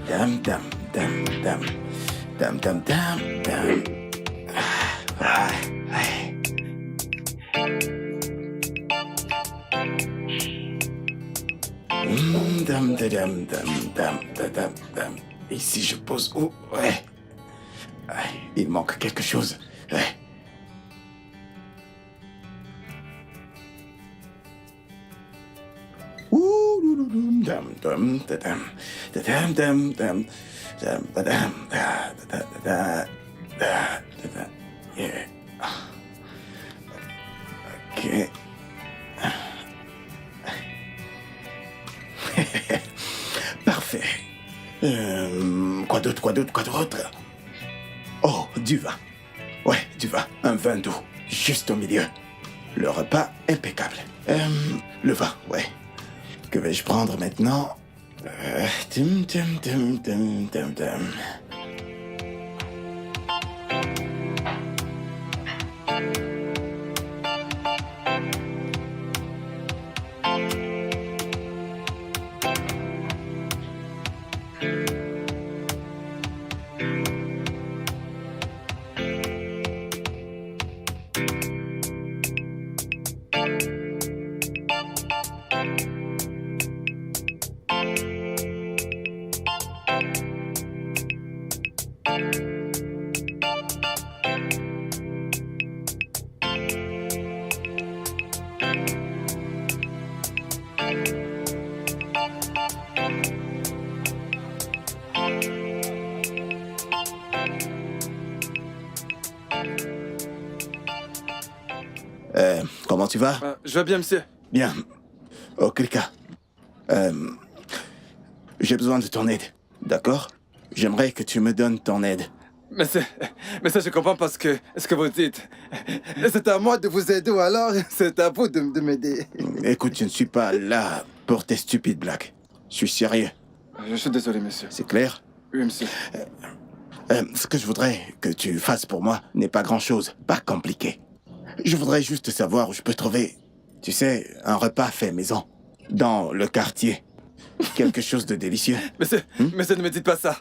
Dam, dam, dam, dam. Dam, dam, dam, dam. Ah, ouais. Dam, da, dam, dam, dam, da, dam, dam. Et si je pose où? Ouais. Ouais, il manque quelque chose. Ouais. Ouh, louloulou, dam, dam, da, dam, da, dam, dam, dam, dam, da, dam, da, da, da, da, da, da. Yeah. Ok. Parfait. Quoi d'autre, quoi d'autre, quoi d'autre? Oh, du vin. Ouais, du vin. Un vin doux. Juste au milieu. Le repas impeccable. Le vin, ouais. Que vais-je prendre maintenant? Tum, tum, tum, tum, tum, tum. Comment tu vas? Je vais bien, monsieur. Bien. Oh, Krika. J'ai besoin de ton aide. D'accord? J'aimerais que tu me donnes ton aide. Mais ça, je comprends parce que ce que vous dites. C'est à moi de vous aider ou alors c'est à vous de m'aider. Écoute, je ne suis pas là pour tes stupides blagues. Je suis sérieux. Je suis désolé, monsieur. C'est clair? Oui, monsieur. Ce que je voudrais que tu fasses pour moi n'est pas grand-chose, pas compliqué. Je voudrais juste savoir où je peux trouver, tu sais, un repas fait maison, dans le quartier. Quelque chose de délicieux. Monsieur, ne me dites pas ça.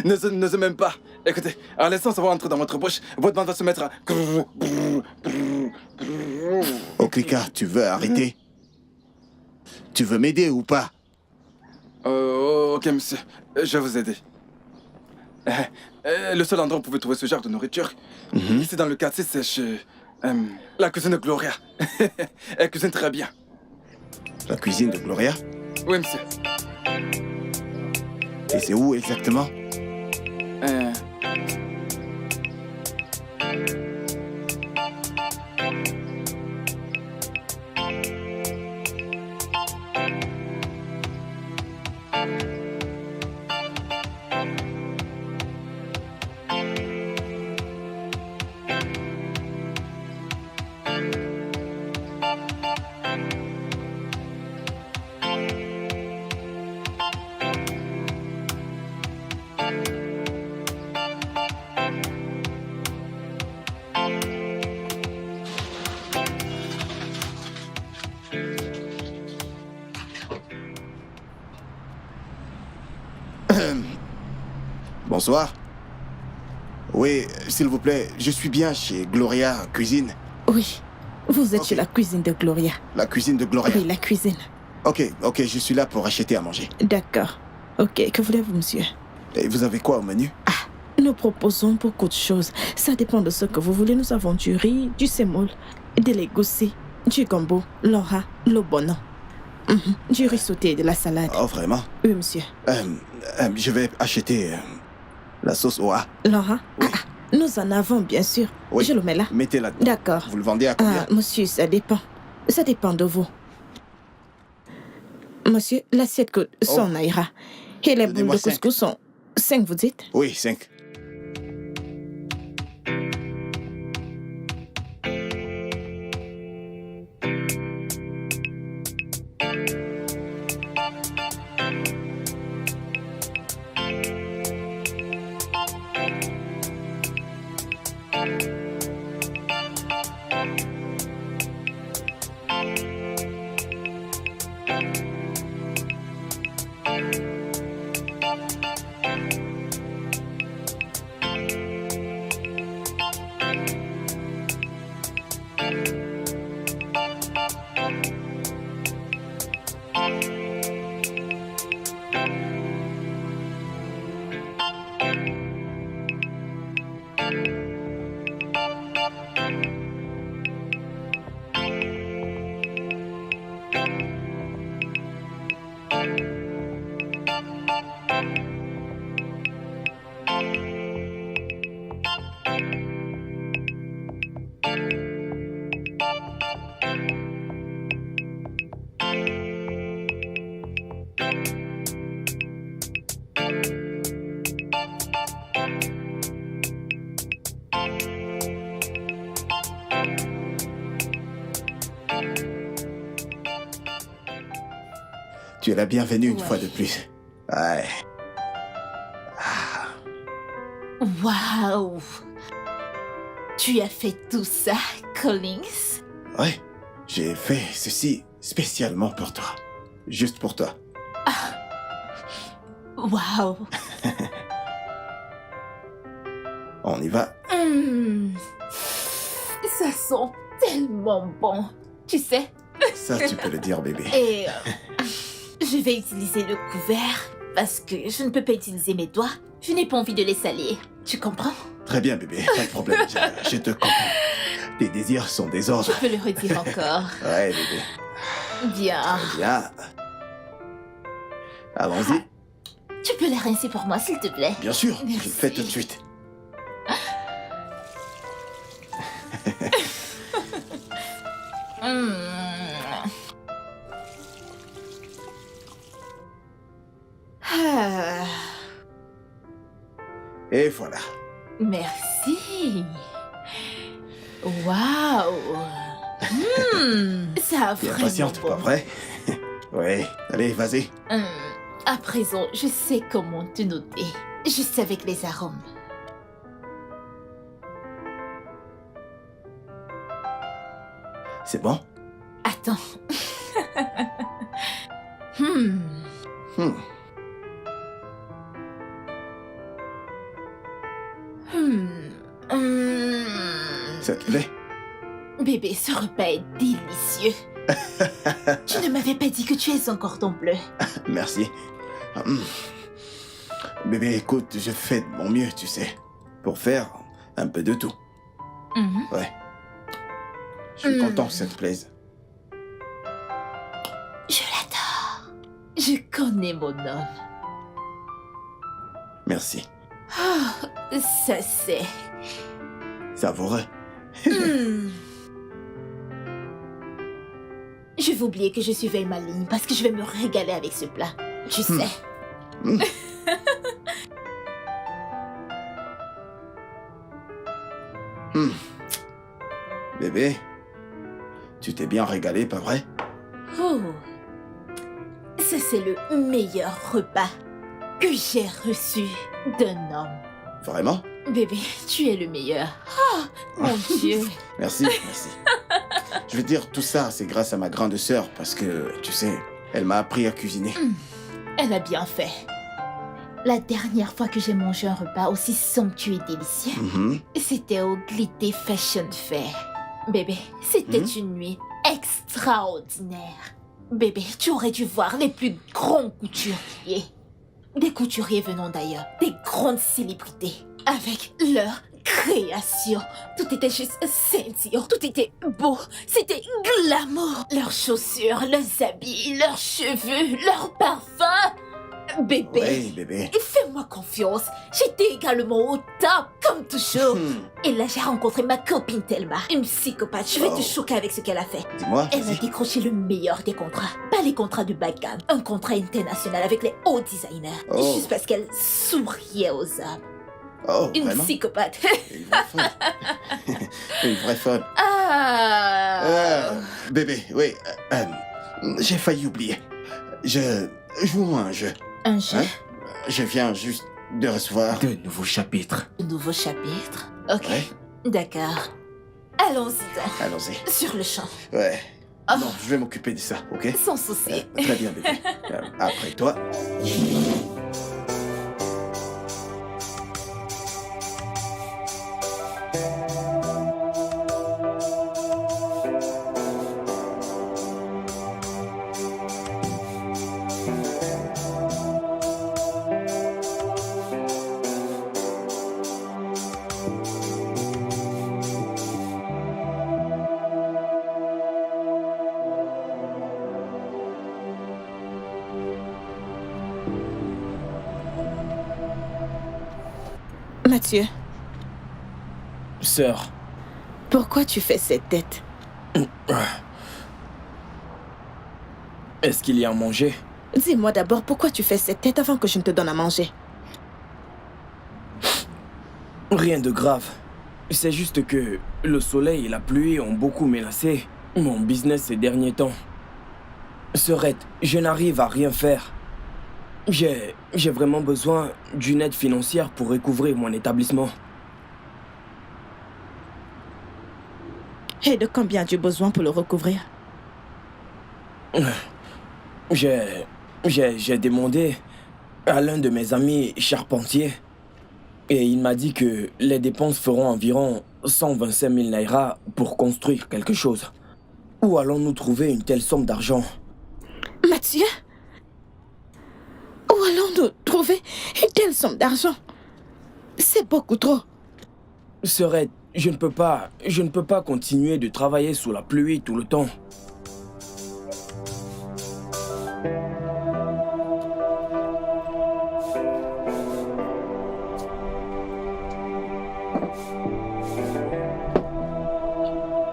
N'osez même pas. Écoutez, en laissant ça entrer dans votre bouche, votre bande va se mettre à... Oh, Krika, tu veux arrêter? Tu veux m'aider ou pas? Ok, monsieur. Je vais vous aider. Le seul endroit où vous pouvez trouver ce genre de nourriture, ici dans le quartier, c'est chez... la cuisine de Gloria. Elle cuisine très bien. La cuisine de Gloria? Oui, monsieur. Et c'est où exactement? Bonsoir. Oui, s'il vous plaît, je suis bien chez Gloria Cuisine. Oui, vous êtes chez la cuisine de Gloria. La cuisine de Gloria? Oui, la cuisine. Ok, je suis là pour acheter à manger. D'accord. Ok, que voulez-vous, monsieur? Et vous avez quoi au menu? Nous proposons beaucoup de choses. Ça dépend de ce que vous voulez. Nous avons du riz, du semoule, des légoussis, du gombo, l'ora, le bono. Du riz sauté et de la salade. Oh, vraiment? Oui, monsieur. Je vais acheter la sauce oa. L'ora? Oui. Nous en avons, bien sûr. Oui. Je le mets là. Mettez-la dedans. D'accord. Vous le vendez à combien? Monsieur, ça dépend. Ça dépend de vous. Monsieur, l'assiette coûte 100 naira. Et les boules Donnez-moi de couscous sont 5, vous dites? Oui, 5. Tu es la bienvenue une Ouais. fois de plus. Ouais. Waouh! Tu as fait tout ça, Collins? Ouais. J'ai fait ceci spécialement pour toi. Juste pour toi. Waouh! On y va. Ça sent tellement bon. Tu sais, Ça, tu peux le dire, bébé. et je vais utiliser le couvert parce que je ne peux pas utiliser mes doigts. Je n'ai pas envie de les salir. Tu comprends? Très bien, bébé. Pas de problème. Je te comprends. Tes désirs sont des ordres. Je peux le redire encore. Ouais, bébé. Bien. Bien. Allons-y. Tu peux les rincer pour moi, s'il te plaît? Bien sûr. Je le Merci. fais tout de suite. Ah, Et voilà. merci. Waouh. Ça a T'es vraiment impatiente, bon. pas vrai? Oui. Allez, vas-y. À présent, je sais comment te noter. Juste avec les arômes. C'est bon? Attends. Hmm. Hmm. Ça te plaît? Bébé, ce repas est délicieux. Tu ne m'avais pas dit que tu es un cordon bleu. Merci. Hmm. Bébé, écoute, je fais de mon mieux, tu sais. Pour faire un peu de tout. Ouais. Je suis content que ça te plaise. Je l'adore. Je connais mon homme. Merci. Ça c'est... Savoureux. Je vais oublier que je suivais ma ligne parce que je vais me régaler avec ce plat. Tu sais. Bébé, tu t'es bien régalé, pas vrai? Oh. Ça c'est le meilleur repas que j'ai reçu d'un homme. Vraiment? Bébé, tu es le meilleur. Oh, mon Dieu. Merci, merci. Je veux dire, tout ça, c'est grâce à ma grande sœur, parce que, tu sais, elle m'a appris à cuisiner. Elle a bien fait. La dernière fois que j'ai mangé un repas aussi somptueux et délicieux, Mhm. c'était au Glitty Fashion Fair. Bébé, c'était une nuit extraordinaire. Bébé, tu aurais dû voir les plus grands couturiers. Des couturiers venant d'ailleurs, des grandes célébrités, avec leurs créations. Tout était juste scintillant, tout était beau, c'était glamour. Leurs chaussures, leurs habits, leurs cheveux, leurs parfums. Bébé, Oui, bébé. et fais-moi confiance, j'étais également au top, comme toujours. Et là, j'ai rencontré ma copine Thelma, une psychopathe. Je vais te choquer avec ce qu'elle a fait. Dis-moi, Elle a vas-y. décroché le meilleur des contrats. Pas les contrats de bas de gamme, un contrat international avec les hauts designers. Oh. Juste parce qu'elle souriait aux hommes. Oh, Une vraiment? psychopathe. Une vraie folle. Une vraie folle. Ah. Bébé, oui. J'ai failli oublier. Jouons à un jeu. Un jeu, Hein? Je viens juste de recevoir... De nouveaux chapitres. un nouveau chapitre. Ok, Ouais, d'accord. Allons-y donc, allons-y. sur le champ. Ouais. Oh. Non, je vais m'occuper de ça, ok? Sans souci. Très bien, bébé. Après toi. Mathieu, Sœur, pourquoi tu fais cette tête? est-ce qu'il y a à manger? Dis-moi d'abord pourquoi tu fais cette tête avant que je ne te donne à manger. Rien de grave. C'est juste que le soleil et la pluie ont beaucoup menacé mon business ces derniers temps. Serette, je n'arrive à rien faire. J'ai vraiment besoin d'une aide financière pour recouvrir mon établissement. Et de combien as-tu besoin pour le recouvrir? J'ai demandé à l'un de mes amis charpentiers et il m'a dit que les dépenses feront environ 125 000 naira pour construire quelque chose. Où allons-nous trouver une telle somme d'argent? Mathieu? Où allons-nous trouver une telle somme d'argent? C'est beaucoup trop. Serette, je ne peux pas continuer de travailler sous la pluie tout le temps.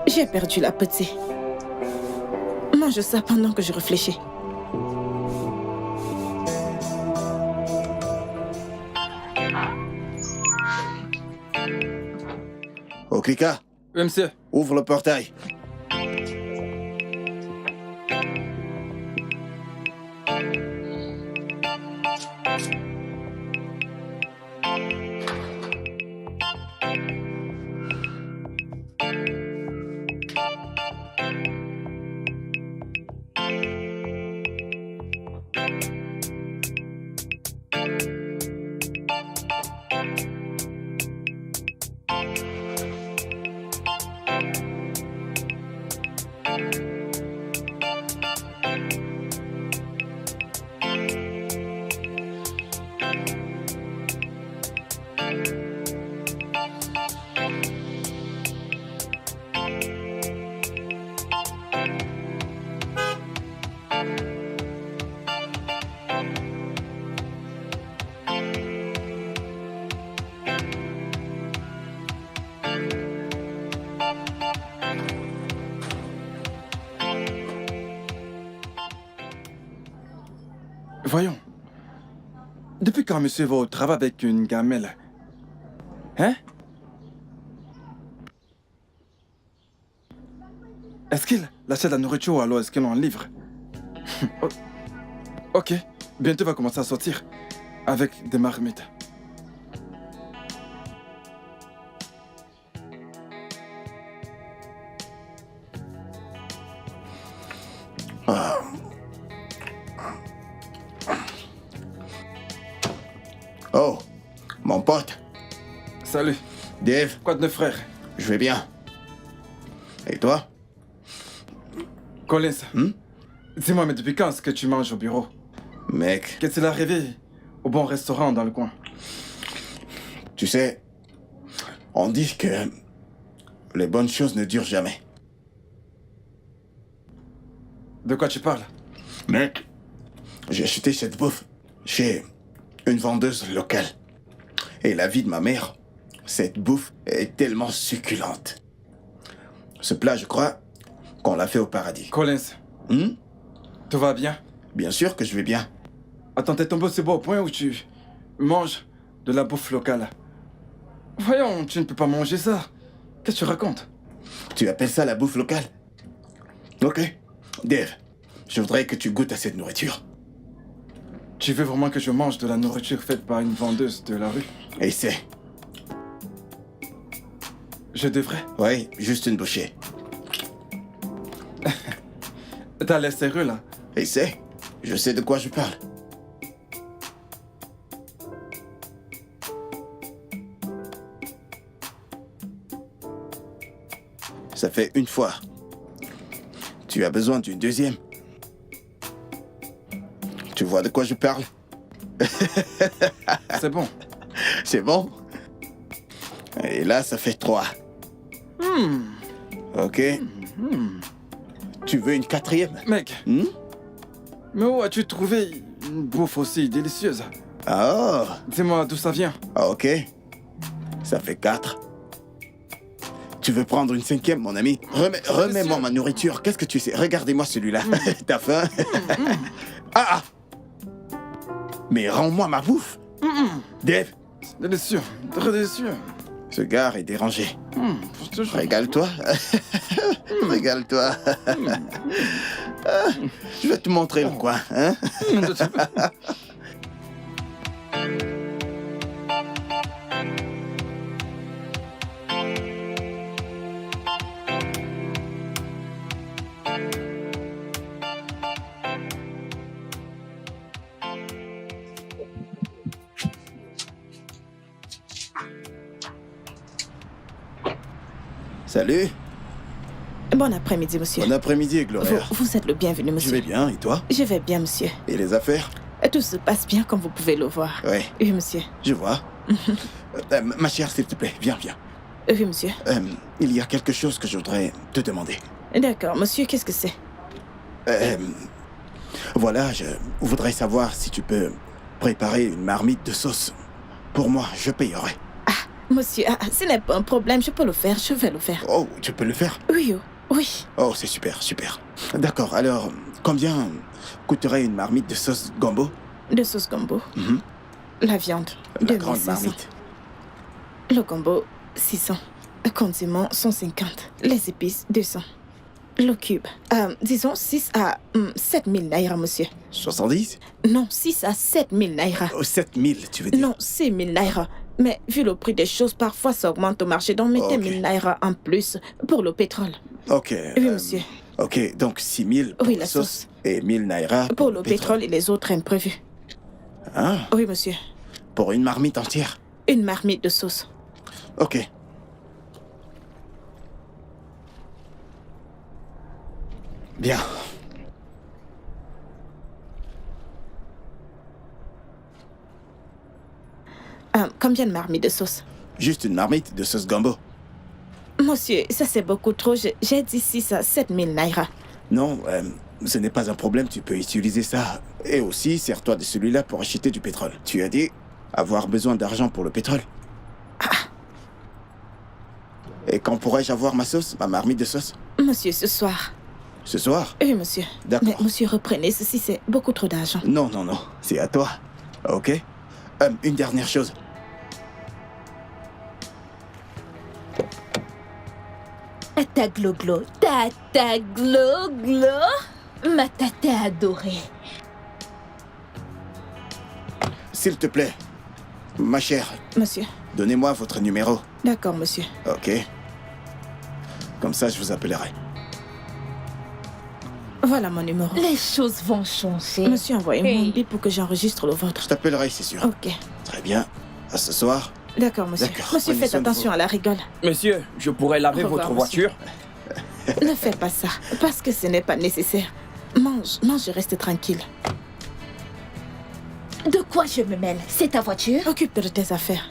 J'ai perdu l'appétit. Mange ça pendant que je réfléchis. Okrika, Oui, monsieur. ouvre le portail. Voyons. Depuis quand monsieur va au travail avec une gamelle? Hein? Est-ce qu'il achète la nourriture ou alors est-ce qu'il en livre? Ok. Bientôt il va commencer à sortir avec des marmites. Oh, mon pote. Salut. Dave, Quoi de neuf, frère? je vais bien. Et toi? Collins. Dis-moi, mais depuis quand est-ce que tu manges au bureau? Mec, Qu'est-il arrivé au bon restaurant dans le coin? tu sais, on dit que les bonnes choses ne durent jamais. De quoi tu parles? Mec, j'ai acheté cette bouffe chez une vendeuse locale. Et la vie de ma mère, cette bouffe est tellement succulente. Ce plat, je crois qu'on l'a fait au paradis. Collins, Hmm? tout va bien? Bien sûr que je vais bien. Attends, t'es tombé aussi bas au point où tu manges de la bouffe locale. Voyons, tu ne peux pas manger ça. Qu'est-ce que tu racontes? Tu appelles ça la bouffe locale? Ok. Dave, je voudrais que tu goûtes à cette nourriture. Tu veux vraiment que je mange de la nourriture faite par une vendeuse de la rue? Essaie. Je devrais. Oui, juste une bouchée. T'as l'air sérieux là? Essaie. Je sais de quoi je parle. Ça fait une fois. Tu as besoin d'une deuxième. Tu vois de quoi je parle? C'est bon. C'est bon? Et là, ça fait 3. Ok. Tu veux une quatrième? Mec, Hmm? mais où as-tu trouvé une bouffe aussi délicieuse? Ah, Dis-moi d'où ça vient. ok. Ça fait 4. Tu veux prendre une cinquième, mon ami? Remets-moi ma nourriture. Qu'est-ce que tu sais? Regardez-moi celui-là. T'as faim? Ah! Mais rends-moi ma bouffe. Dave, Délicieux, très délicieux. ce gars est dérangé. Toujours. Régale-toi. Régale-toi. Je vais te montrer le coin, hein? Salut, Bon après-midi, monsieur. bon après-midi, Gloria. Vous êtes le bienvenu, Je monsieur. vais bien, et toi? Je vais bien, monsieur. Et les affaires? Tout se passe bien, comme vous pouvez le voir. Ouais, Oui, monsieur. je vois. Ma chère, s'il te plaît, viens. Oui, monsieur. Il y a quelque chose que je voudrais te demander. D'accord, monsieur, qu'est-ce que c'est? Voilà, je voudrais savoir si tu peux préparer une marmite de sauce. Pour moi, je payerai. Monsieur, ce n'est pas un problème, je peux le faire, je vais le faire. Oh, tu peux le faire? Oui, oui. Oh, c'est super. D'accord, alors, combien coûterait une marmite de sauce gombo? De sauce gombo. Mhm. La viande, La grande 2500. marmite. Le gombo, 600. Condiments, 150. Les épices, 200. Le cube, disons 6 à 7000 naira, monsieur. 70? Non, 6 à 7000 naira. Oh, 7000, tu veux dire? Non, 6000 naira. Mais vu le prix des choses, parfois ça augmente au marché, donc mettez Ok. 1000 naira en plus pour le pétrole. Ok. Oui, monsieur. Ok, donc 6000 pour Oui, la la sauce sauce. et 1000 naira Pour le pétrole et les autres imprévus. Hein? Oui, monsieur. Pour une marmite entière? Une marmite de sauce. Ok. Bien. Combien de marmites de sauce? Juste une marmite de sauce gombo. Monsieur, ça c'est beaucoup trop. J'ai dit 6 à 7000 naira. Non, ce n'est pas un problème, tu peux utiliser ça. Et aussi, sers-toi de celui-là pour acheter du pétrole. Tu as dit avoir besoin d'argent pour le pétrole. Et quand pourrais-je avoir ma sauce, ma marmite de sauce? Monsieur, ce soir. Ce soir? Oui, monsieur. D'accord. Mais monsieur, reprenez ceci, c'est beaucoup trop d'argent. Non, c'est à toi. Ok? Une dernière chose. Tata Gloglo, Tata Gloglo, ma tata adorée. S'il te plaît, ma chère, Monsieur. donnez-moi votre numéro. D'accord, monsieur. Ok? Comme ça, je vous appellerai. Voilà mon numéro. Les choses vont changer. Monsieur, envoyez-moi Hey. un bip pour que j'enregistre le vôtre. Je t'appellerai, c'est sûr. Ok. Très bien. À ce soir. D'accord, monsieur. D'accord, Monsieur, prenez faites soin de attention vous. à la rigole. Monsieur, je pourrais laver Au revoir, votre monsieur. voiture? Ne faites pas ça, parce que ce n'est pas nécessaire. Mange et reste tranquille. De quoi je me mêle? C'est ta voiture? Occupe-toi de tes affaires.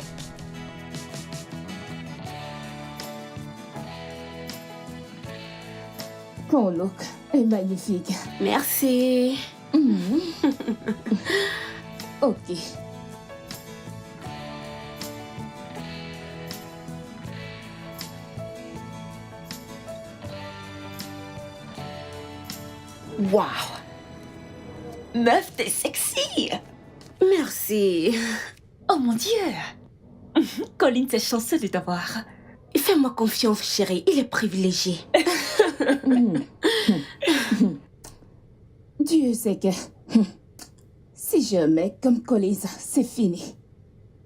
Ton look est magnifique. Merci. Ok. Waouh. Meuf, t'es sexy. Merci. Oh mon Dieu. Colin, c'est chanceux de t'avoir. Fais-moi confiance, chérie. Il est privilégié. Dieu sait que si je mets comme Collins, c'est fini.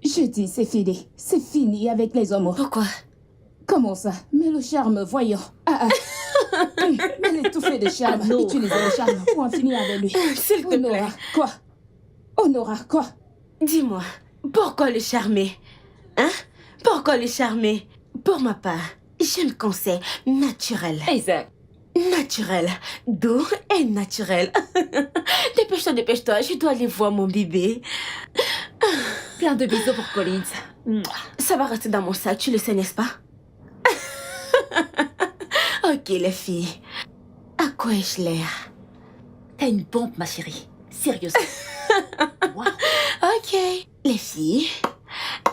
Je dis c'est fini. C'est fini avec les homos. Pourquoi? Comment ça? Mais le charme, voyons. Mais l'étouffée de charme. Ah non. Utilisez le charme pour en finir avec lui. S'il te plaît. Honora, quoi? Honora, quoi? Dis-moi, pourquoi le charmer? Hein? Pourquoi le charmer? Pour ma part, j'aime quand c'est naturel. Exact. Naturel, doux et naturel. Dépêche-toi, je dois aller voir mon bébé. Plein de bisous pour Collins. Ça va rester dans mon sac, tu le sais, n'est-ce pas? Ok, les filles. À quoi ai-je l'air? T'as une pompe, ma chérie. Sérieusement. Wow. Ok. Les filles,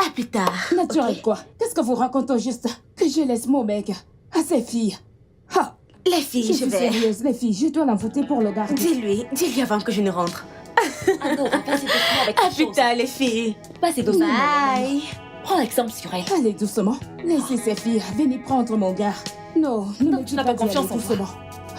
à plus tard. Naturel ok? quoi? Qu'est-ce que vous racontez au juste? Que je laisse mon mec à ses filles. Ah, Les filles, je je suis vais... sérieuse, les filles. Je dois l'envoûter pour le garder. Dis-lui avant que je ne rentre. Adore, passez doucement avec À les plus choses. tard, les filles. Passez doucement. Bye. Prends exemple sur elle. Allez doucement. Laissez ces filles venir prendre mon gars. Non, ne Donc, me tu dis n'as pas pas d'y aller confiance en moi. doucement.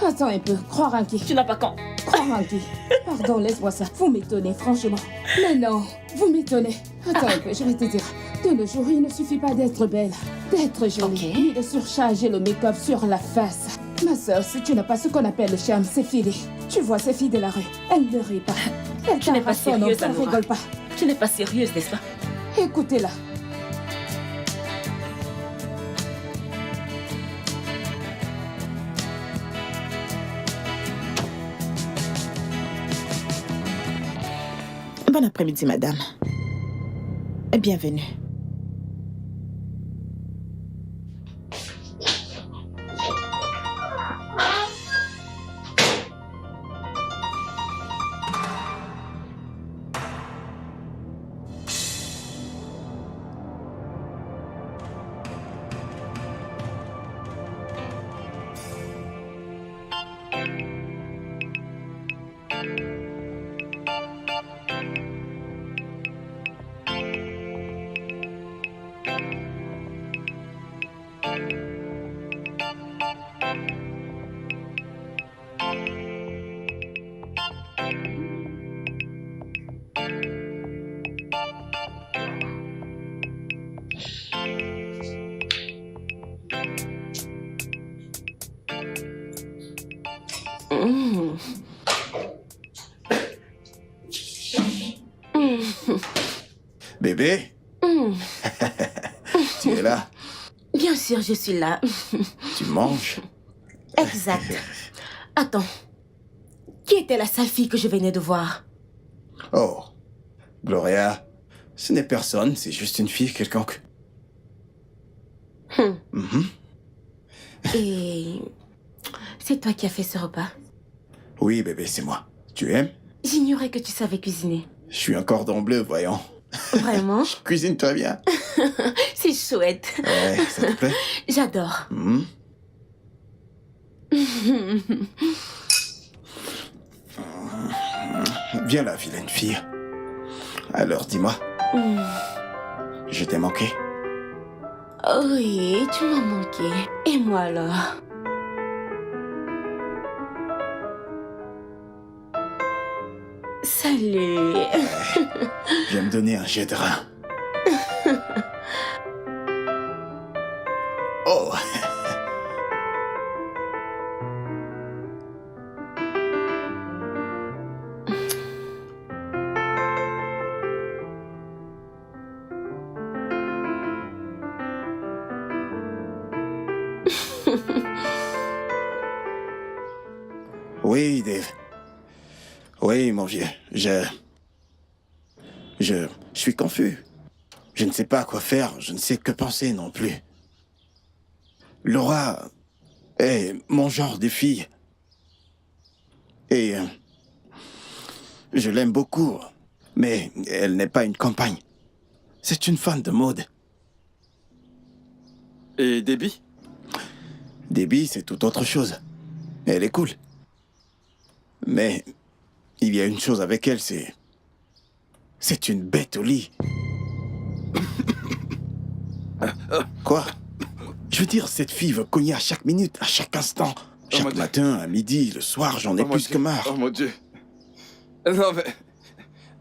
Attends un peu, croire en qui? Tu n'as pas quand. Croire en qui? Pardon, laisse-moi ça. Vous m'étonnez, franchement. Mais non, vous m'étonnez. Attends un peu, je vais te dire. De nos jours, il ne suffit pas d'être belle, d'être jolie, Ok. ni de surcharger le make-up sur la face. Ma soeur, si tu n'as pas ce qu'on appelle le charme, c'est fini. Tu vois ces filles de la rue, elles ne rient pas. Elles Tu n'es pas t'arrachent ton nom, sérieuse, elles ne Anora. rigolent pas. Tu n'es pas sérieuse, n'est-ce pas? Écoutez-la. Bon après-midi, madame. Bienvenue. Bébé? Tu es là? Bien sûr, je suis là. Tu manges? Exact. Attends. Qui était la sale fille que je venais de voir? Oh, Gloria, ce n'est personne, c'est juste une fille quelconque. Mhm. Et... c'est toi qui as fait ce repas? Oui, bébé, c'est moi. Tu aimes? J'ignorais que tu savais cuisiner. Je suis un cordon bleu, voyons. Vraiment? Je cuisine très bien. C'est chouette. Ouais, ça te plaît? J'adore. Mhm. Viens là, vilaine fille. Alors, dis-moi, je t'ai manqué? Oui, tu m'as manqué. Et moi alors? Salut. Viens me donner un jet de rein. Oh. Oui, Dave. Oui, mon vieux. Je suis confus. Je ne sais pas quoi faire, je ne sais que penser non plus. Laura est mon genre de fille. Et je l'aime beaucoup, mais elle n'est pas une compagne. C'est une fan de mode. Et Debbie? Debbie, c'est tout autre chose. Elle est cool. Mais il y a une chose avec elle, c'est une bête au lit. Quoi? Je veux dire, cette fille veut cogner à chaque minute, à chaque instant. mon Chaque Dieu. matin, à midi, le soir, j'en ai Oh, mon plus Dieu. que marre. Oh mon Dieu. Non mais...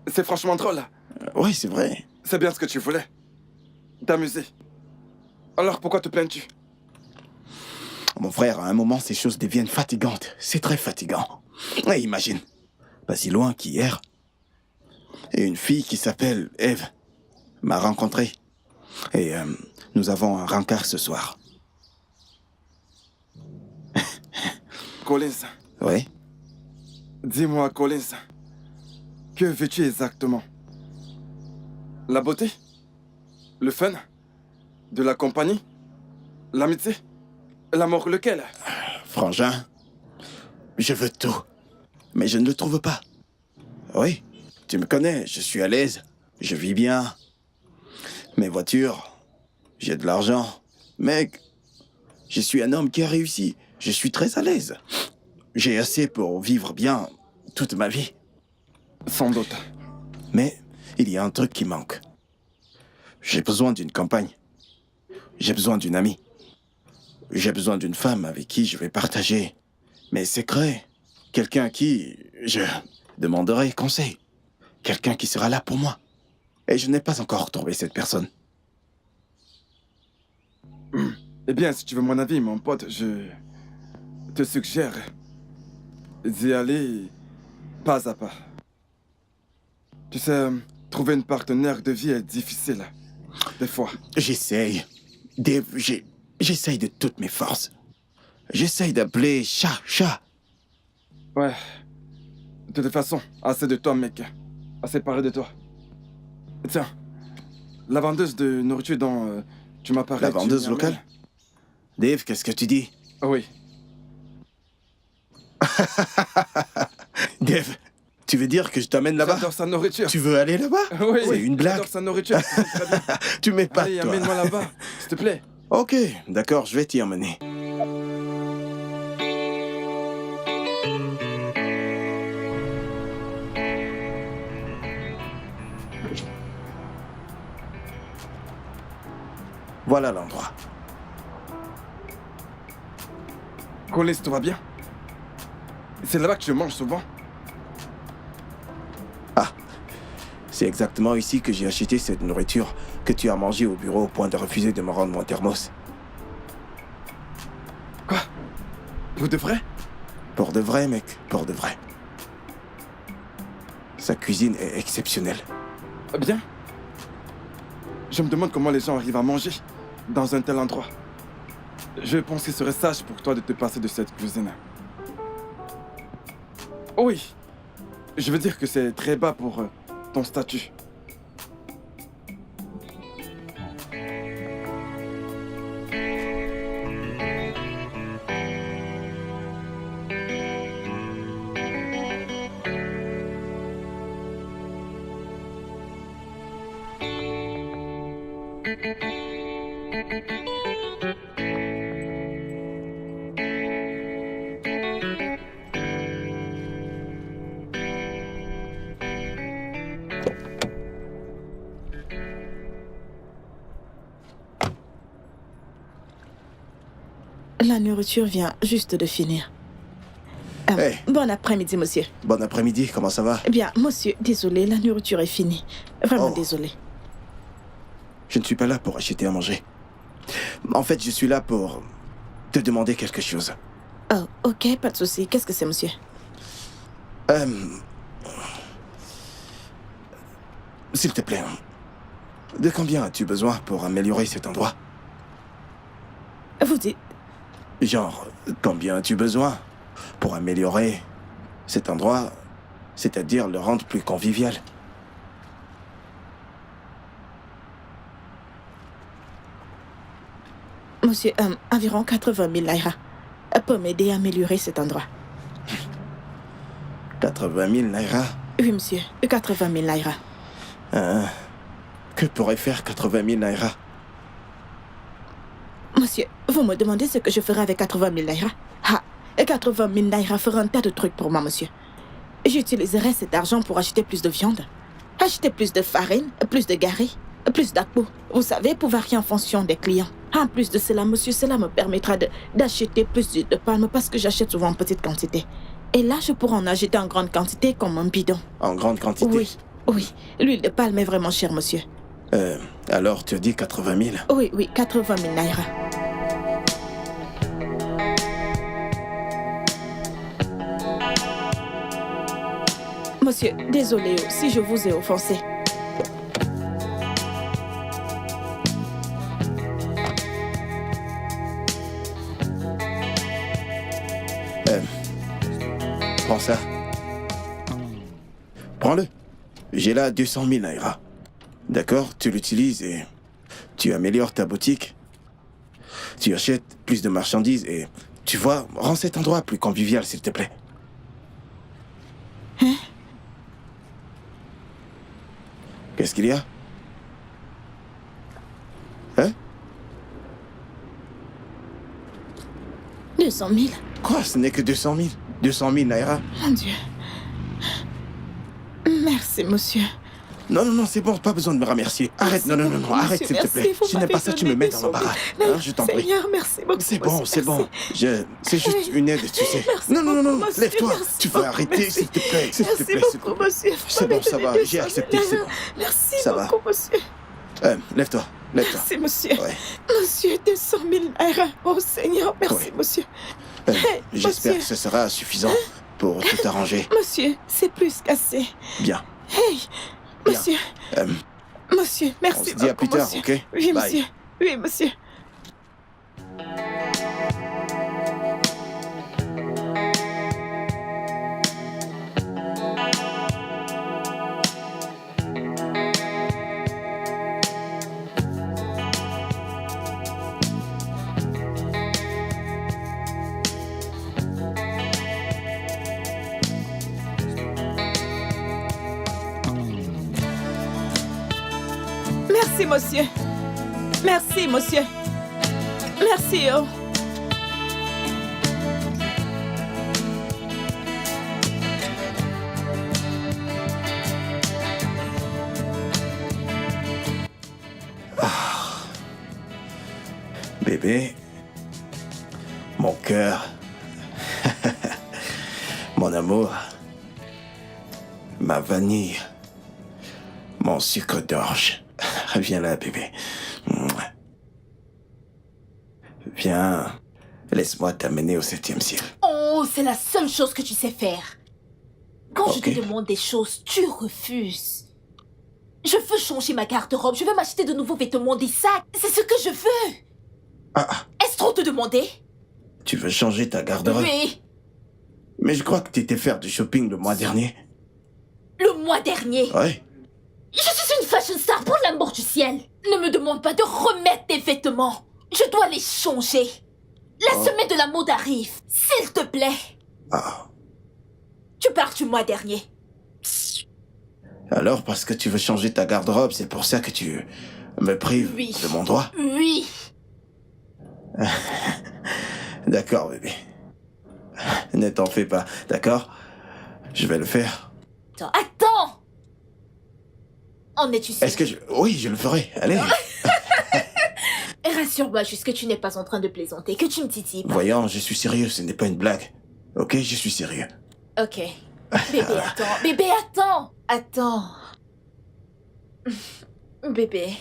c'est franchement drôle. Oui, c'est vrai. C'est bien ce que tu voulais. T'amuser. Alors pourquoi te plains-tu? Mon frère, à un moment, ces choses deviennent fatigantes. C'est très fatigant. Ouais, imagine, pas si loin qu'hier, et une fille qui s'appelle Eve m'a rencontré. Et nous avons un rencard ce soir. Collins, Oui? dis-moi Collins, que veux-tu exactement? La beauté? Le fun? De la compagnie? L'amitié? L'amour, lequel? Frangin, je veux tout, mais je ne le trouve pas. Oui, tu me connais, je suis à l'aise, je vis bien. Mes voitures, j'ai de l'argent. Mec, je suis un homme qui a réussi, je suis très à l'aise. J'ai assez pour vivre bien toute ma vie. Sans doute. Mais il y a un truc qui manque. J'ai besoin d'une compagne. J'ai besoin d'une amie. J'ai besoin d'une femme avec qui je vais partager Mes secrets. Quelqu'un à qui je demanderai conseil. Quelqu'un qui sera là pour moi. Et je n'ai pas encore trouvé cette personne. Eh bien, si tu veux mon avis, mon pote, je te suggère d'y aller pas à pas. Tu sais, trouver une partenaire de vie est difficile, des fois. J'essaye. Dave, j'essaye de toutes mes forces. J'essaye d'appeler chat. Ouais. De toute façon, assez de toi, mec. Assez parlé de toi. Tiens, la vendeuse de nourriture dont tu m'as parlé. La vendeuse tu m'y locale? amènes? Dave, qu'est-ce que tu dis? Ah oui. Dave, tu veux dire que je t'amène là-bas? J'adore sa nourriture. Tu veux aller là-bas? Oui, C'est une blague. J'adore sa nourriture. Très bien. Tu m'épates, Allez, toi. amène-moi là-bas, s'il te plaît. Ok, d'accord, je vais t'y emmener. Voilà l'endroit. Collins, tout va bien? C'est là-bas que je mange souvent. C'est exactement ici que j'ai acheté cette nourriture que tu as mangée au bureau au point de refuser de me rendre mon thermos. Quoi? Pour de vrai? Pour de vrai, mec, pour de vrai. Sa cuisine est exceptionnelle. Bien. Je me demande comment les gens arrivent à manger dans un tel endroit. Je pense qu'il serait sage pour toi de te passer de cette cuisine. Oui. Je veux dire que c'est très bas pour ton statut. La nourriture vient juste de finir. Hey. Bon après-midi, monsieur. Bon après-midi, comment ça va? Eh bien, monsieur, désolé, la nourriture est finie. Vraiment Oh. désolé. Je ne suis pas là pour acheter à manger. En fait, je suis là pour te demander quelque chose. Oh, ok, pas de souci. Qu'est-ce que c'est, monsieur? S'il te plaît, de combien as-tu besoin pour améliorer cet endroit? Vous dites... Genre, combien as-tu besoin pour améliorer cet endroit, c'est-à-dire le rendre plus convivial? Monsieur, environ 80 000 naira pour m'aider à améliorer cet endroit. 80 000 naira? Oui, monsieur, 80 000 naira. Que pourrait faire 80 000 naira? Monsieur, vous me demandez ce que je ferai avec 80 000 naira? Ah, 80 000 naira fera un tas de trucs pour moi, monsieur. J'utiliserai cet argent pour acheter plus de viande, acheter plus de farine, plus de gari, plus d'akbou. Vous savez, pour varier en fonction des clients. En plus de cela, monsieur, cela me permettra d'acheter plus d'huile de palme parce que j'achète souvent en petite quantité. Et là, je pourrai en acheter en grande quantité comme un bidon. En grande quantité? Oui, oui. L'huile de palme est vraiment chère, monsieur. Alors tu as dit 80 000? Oui, oui, 80 000 naira. Monsieur, désolé si je vous ai offensé. Prends ça. Prends-le. J'ai là 200 000 naira. D'accord? Tu l'utilises et tu améliores ta boutique. Tu achètes plus de marchandises et, tu vois, rends cet endroit plus convivial, s'il te plaît. Hein? Qu'est-ce qu'il y a? Hein? 200 000? Quoi? Ce n'est que 200 000? 200 000 naira? Mon Dieu. Merci, monsieur. Non, non, non, c'est bon, pas besoin de me remercier. Arrête, non, non, non, non, Monsieur, arrête, s'il te merci, plaît. vous Si n'est pas ça, tu me m'avez mets dans donné l'embarras. des Hein, je t'en prie. Seigneur, merci beaucoup. C'est bon, monsieur, c'est bon. merci. C'est juste une aide, tu sais. Merci Non, non, non, non, beaucoup, monsieur, lève-toi. merci Tu beaucoup, vas arrêter, merci. s'il te plaît. S'il te Merci plaît, s'il te beaucoup, plaît. monsieur. C'est bon, ça va, j'ai accepté, c'est bon. Merci Ça va. beaucoup, monsieur. Lève-toi, lève-toi. Merci, monsieur. Ouais. Monsieur, 200 000 naira. Oh, Seigneur, merci, Ouais. monsieur. J'espère monsieur. que ce sera suffisant pour tout arranger. Monsieur, c'est plus qu'assez. Bien. Hey, Bien. monsieur. Euh, Monsieur, merci on se dit à plus beaucoup, tard, monsieur. ok? Oui, Bye. monsieur. Oui, monsieur. Merci, monsieur. Merci, monsieur. Merci, oh. Bébé, mon cœur, mon amour, ma vanille, mon sucre d'orge. Viens là, bébé. Viens, laisse-moi t'amener au 7e ciel. Oh, c'est la seule chose que tu sais faire. Quand Ok. je te demande des choses, tu refuses. Je veux changer ma garde-robe, je veux m'acheter de nouveaux vêtements, des sacs. C'est ce que je veux. Ah, Est-ce trop te demander? tu veux changer ta garde-robe? Oui, Mais je crois que tu étais faire du shopping le mois dernier. le mois dernier. Ouais. Je suis une fashion star pour l'amour du ciel. Ne me demande pas de remettre tes vêtements. Je dois les changer. La semaine de la mode arrive. S'il te plaît. Ah. Tu pars du mois dernier. Alors, parce que tu veux changer ta garde-robe, c'est pour ça que tu me prives Oui. de mon droit? Oui. D'accord, bébé. Ne t'en fais pas, d'accord? Je vais le faire. Attends. En es-tu sûr? Est-ce que je... Oui, je le ferai. Allez. Rassure-moi juste que tu n'es pas en train de plaisanter, que tu me titilles pas. Voyons, je suis sérieux, ce n'est pas une blague. Ok, je suis sérieux. Ok. Bébé, attends. Bébé, attends. Attends. Bébé.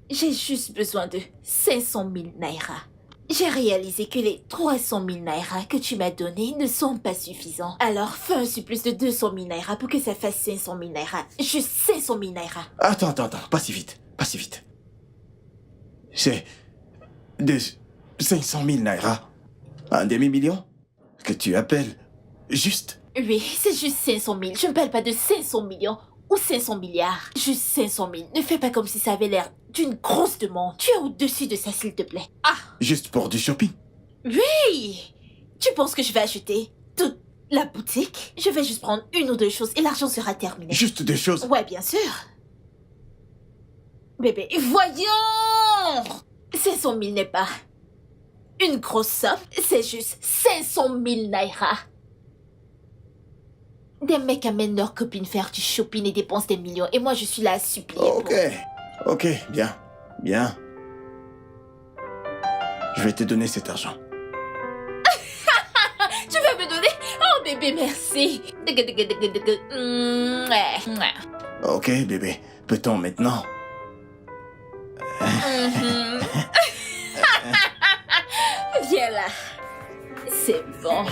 J'ai juste besoin de 500 000 naira. J'ai réalisé que les 300 000 naira que tu m'as donnés ne sont pas suffisants. Alors fais un surplus de 200 000 naira pour que ça fasse 500 000 naira. Juste 500 000 naira. Attends, pas si vite, pas si vite. C'est... de 500 000 naira. Un demi-million? Que tu appelles juste? Oui, c'est juste 500 000. Je ne parle pas de 500 millions ou 500 milliards. Juste 500 000. Ne fais pas comme si ça avait l'air d'une grosse demande. Tu es au-dessus de ça, s'il te plaît. Ah, Juste pour du shopping? oui. Tu penses que je vais acheter toute la boutique? Je vais juste prendre une ou deux choses et l'argent sera terminé. Juste des choses? Ouais, bien sûr. Bébé, voyons! 500 000 n'est pas une grosse somme. C'est juste 500 000 naira. Des mecs amènent leurs copines faire du shopping et dépensent des millions. Et moi, je suis là à supplier pour... Ok, bien, bien. Je vais te donner cet argent. Tu vas me donner? Oh, bébé, merci. Ok, bébé, peut-on maintenant? Viens là. C'est bon.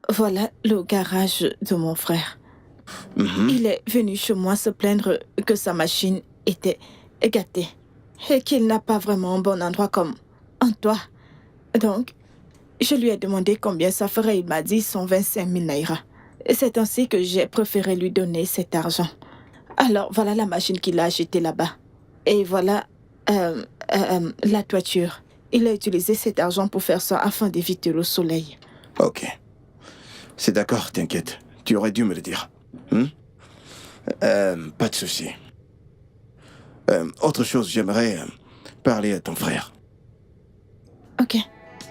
voilà le garage de mon frère. Il est venu chez moi se plaindre que sa machine était gâtée et qu'il n'a pas vraiment un bon endroit comme un toit. Donc, je lui ai demandé combien ça ferait. Il m'a dit 125 000 naira. C'est ainsi que j'ai préféré lui donner cet argent. Alors, voilà la machine qu'il a achetée là-bas. Et voilà la toiture. Il a utilisé cet argent pour faire ça afin d'éviter le soleil. Ok. C'est d'accord, t'inquiète. Tu aurais dû me le dire. Pas de souci. Autre chose, j'aimerais parler à ton frère. Ok.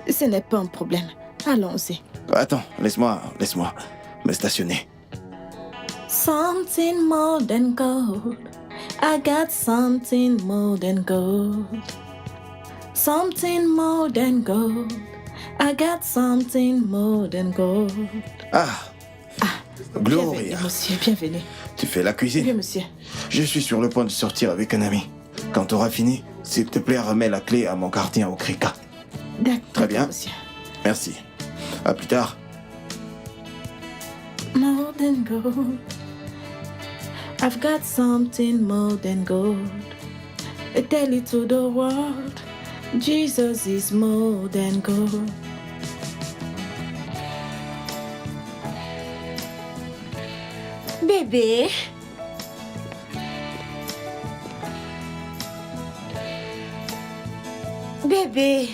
Ce n'est pas un problème. Allons-y. Attends, laisse-moi me stationner. Something more than gold. I got something more than gold. Something more than gold. I got something more than gold. Gloria. Bienvenue, monsieur, bienvenue. Tu fais la cuisine? Oui, monsieur. Je suis sur le point de sortir avec un ami. Quand tu auras fini, s'il te plaît, remets la clé à mon gardien au Krika. D'accord, Très bien. monsieur. Merci. À plus tard. More than gold. I've got something more than gold. Tell it to the world. Jesus is more than gold. Bébé. Bébé.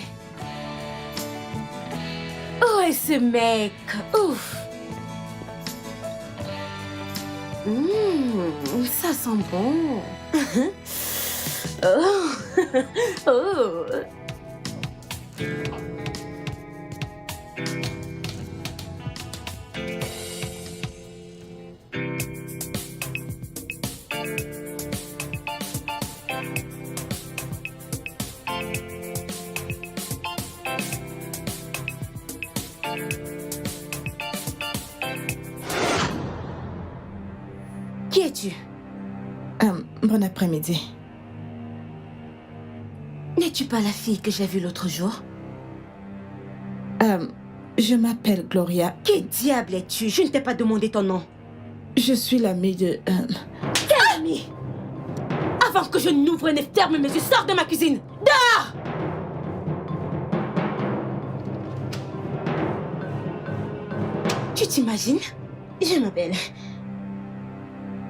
Où est ce mec? Ouf. Ça sent bon. Oh. Oh. Qui es-tu? Bon après-midi. N'es-tu pas la fille que j'ai vue l'autre jour? Je m'appelle Gloria. Qui diable es-tu? Je ne t'ai pas demandé ton nom. Je suis l'amie de... Quel ami? Avant que je n'ouvre et ne ferme mes yeux, sors de ma cuisine! Dehors! Tu t'imagines? Je m'appelle...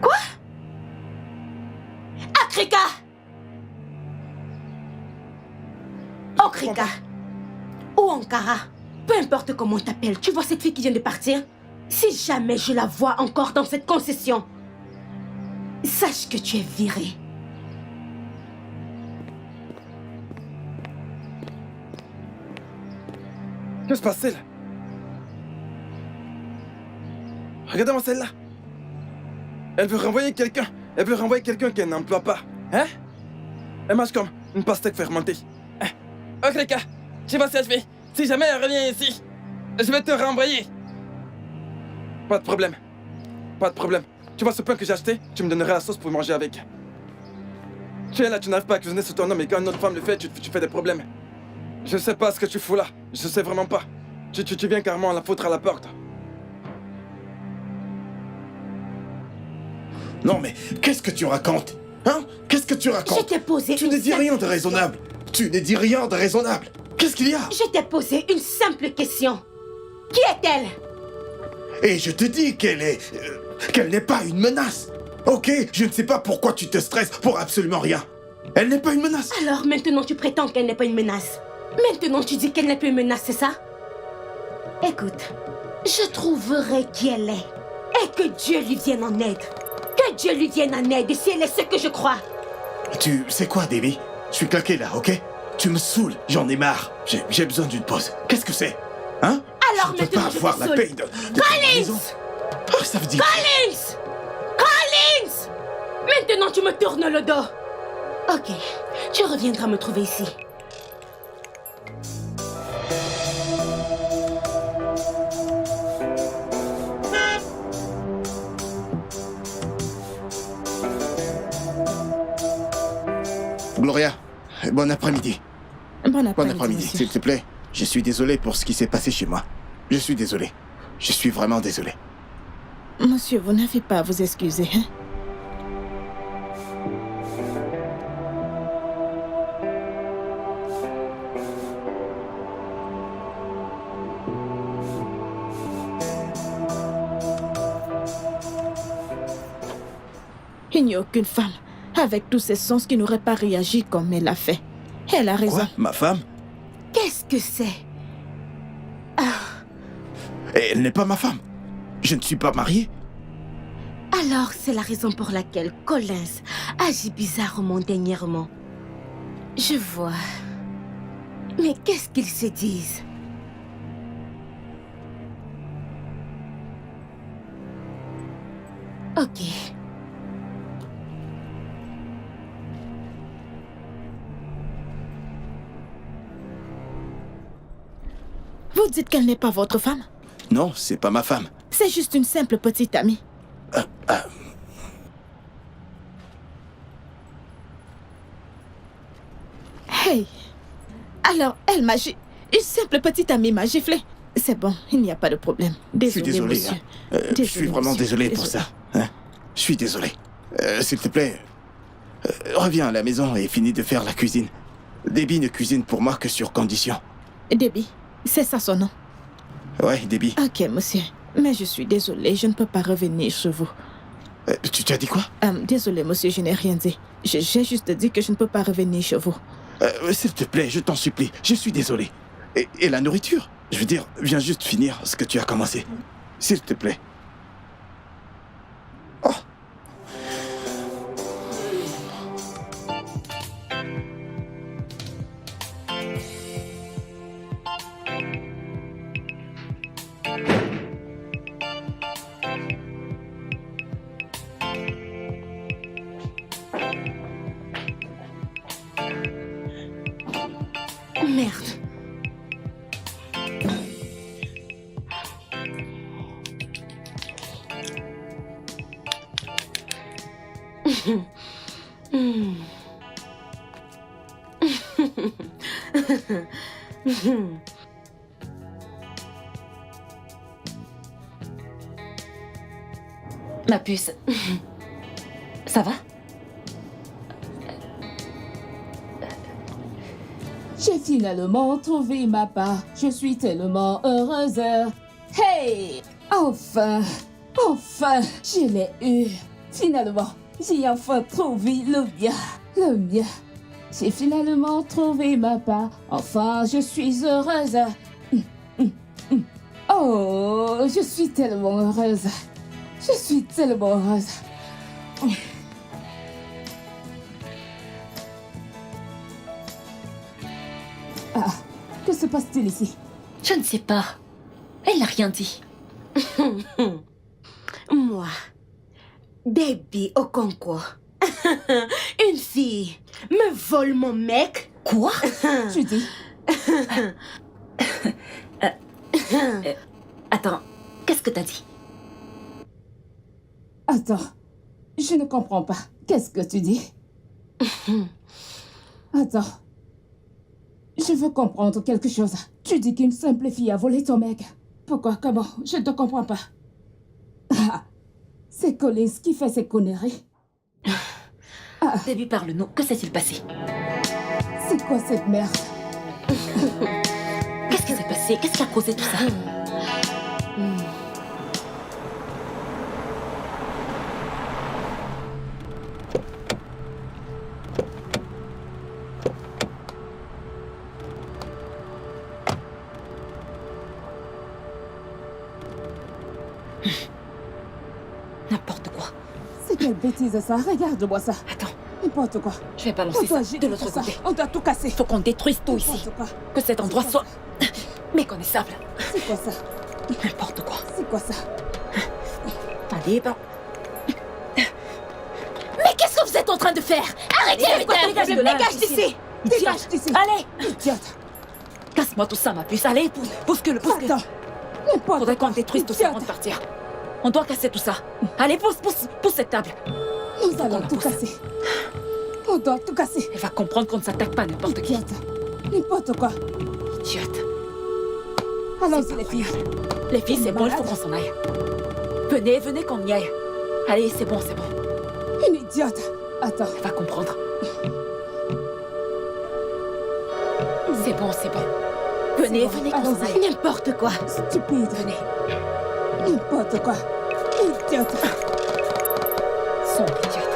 Quoi? Akrika! Okrika! Ou Ankara. Peu importe comment on t'appelle, tu vois cette fille qui vient de partir? Si jamais je la vois encore dans cette concession, sache que tu es viré. Que se passe-t-il? Regardez-moi celle-là. Elle veut renvoyer quelqu'un. Elle veut renvoyer quelqu'un qu'elle n'emploie pas. Hein? Elle marche comme une pastèque fermentée. Ok, Rika, tu vas cette fille. Si jamais elle revient ici, je vais te renvoyer. Pas de problème. Pas de problème. Tu vois ce pain que j'ai acheté? Tu me donneras la sauce pour manger avec. Tu es là, tu n'arrives pas à cuisiner sous ton nom, mais quand une autre femme le fait, tu fais des problèmes. Je sais pas ce que tu fous là. Je sais vraiment pas. Tu viens carrément la foutre à la porte. Non mais, qu'est-ce que tu racontes? Hein? Qu'est-ce que tu racontes? Je t'ai posé Tu une ne dis simple rien de question. raisonnable. Tu ne dis rien de raisonnable. Qu'est-ce qu'il y a? Je t'ai posé une simple question. Qui est-elle? Et je te dis qu'elle n'est pas une menace. Ok? Je ne sais pas pourquoi tu te stresses pour absolument rien. Elle n'est pas une menace. Alors maintenant tu prétends qu'elle n'est pas une menace. Maintenant tu dis qu'elle n'est pas une menace, c'est ça? Écoute, je trouverai qui elle est. Et que Dieu lui vienne en aide. Que Dieu lui vienne en aide si elle est ce que je crois. Tu sais quoi, Davy? Je suis claqué là, ok? Tu me saoules, j'en ai marre. J'ai besoin d'une pause. Qu'est-ce que c'est? Hein? Alors je ne peux pas maintenant, je avoir te la saoule. paye de Collins! maison. Oh, ça veut dire... Collins! Collins! Maintenant tu me tournes le dos. Ok, tu reviendras me trouver ici. Gloria, bon après-midi. Bon Bon après-midi, après-midi, monsieur. s'il te plaît. Je suis désolé pour ce qui s'est passé chez moi. Je suis désolé. Je suis vraiment désolé. Monsieur, vous n'avez pas à vous excuser, hein? Il n'y a aucune femme avec tous ses sens qui n'aurait pas réagi comme elle a fait. Elle a raison. Quoi? Ma femme? Qu'est-ce que c'est? Elle n'est pas ma femme. Je ne suis pas marié. Alors, c'est la raison pour laquelle Collins agit bizarrement dernièrement. Je vois. Mais qu'est-ce qu'ils se disent? Ok. Vous dites qu'elle n'est pas votre femme? Non, c'est pas ma femme. C'est juste une simple petite amie. Hey! Alors, elle m'a giflé. Une simple petite amie m'a giflé. C'est bon, il n'y a pas de problème. Je suis Désolé, désolé. monsieur. Je suis vraiment désolé pour ça. Hein? Je suis désolé. S'il te plaît, reviens à la maison et finis de faire la cuisine. Debbie ne cuisine pour moi que sur condition. Debbie, c'est ça son nom? Ouais, Debbie. Ok, monsieur. Mais je suis désolée, je ne peux pas revenir chez vous. Tu as dit quoi? Désolé, monsieur, je n'ai rien dit. J'ai juste dit que je ne peux pas revenir chez vous. S'il te plaît, je t'en supplie. Je suis désolé. Et la nourriture? Je veux dire, viens juste finir ce que tu as commencé. S'il te plaît. Oh. Merde. Ma puce, ça va? J'ai finalement trouvé ma part. Je suis tellement heureuse. Hey! Enfin! Enfin! Je l'ai eu. Finalement, j'ai enfin trouvé le mien. Le mien. J'ai finalement trouvé ma part. Enfin, je suis heureuse. Oh, je suis tellement heureuse. Je suis tellement heureuse. Ah, que se passe-t-il ici? Je ne sais pas. Elle n'a rien dit. Moi, Debbie Okonkwo, une fille, me vole mon mec. Quoi? Tu dis? Attends, qu'est-ce que t'as dit? Attends, je ne comprends pas. Qu'est-ce que tu dis? Attends. Je veux comprendre quelque chose. Tu dis qu'une simple fille a volé ton mec. Pourquoi? Comment? Je ne te comprends pas. Ah, c'est Collins qui fait ces conneries. Debbie, parle-nous. Que s'est-il passé? C'est quoi cette merde? Qu'est-ce qui s'est passé? Qu'est-ce qui a causé tout ça? N'importe quoi. C'est quelle bêtise ça? Regarde-moi ça. Attends, N'importe quoi. je vais balancer ça de l'autre ça. côté. On doit tout casser. Faut qu'on détruise tout ici. N'importe quoi. Que cet endroit soit méconnaissable. C'est quoi ça? N'importe quoi. C'est quoi ça? Allez, ben. Mais qu'est-ce que vous êtes en train de faire? Arrêtez, dégage d'ici. Dégage d'ici. Allez, Idiote. casse-moi tout ça, ma puce. Allez, pousse-le. Attends. N'importe Faudrait qu'on quoi. détruise tout ça avant de Idiote. partir. On doit casser tout ça. Allez, pousse cette table. Nous allons qu'on la tout pousse. casser. On doit tout casser. Elle va comprendre qu'on ne s'attaque pas à n'importe qui. Idiote. N'importe quoi. Idiote. Allons-y, les filles. Les filles, c'est bon, il faut Malade. qu'on s'en aille. Venez, venez qu'on y aille. Allez, c'est bon, c'est bon. Une idiote. Attends. Elle va comprendre. C'est bon, c'est bon. Venez, bon, venez qu'on s'en allons-y. aille. N'importe quoi. Stupide. Venez. N'importe quoi. Idiote. Sombre idiote.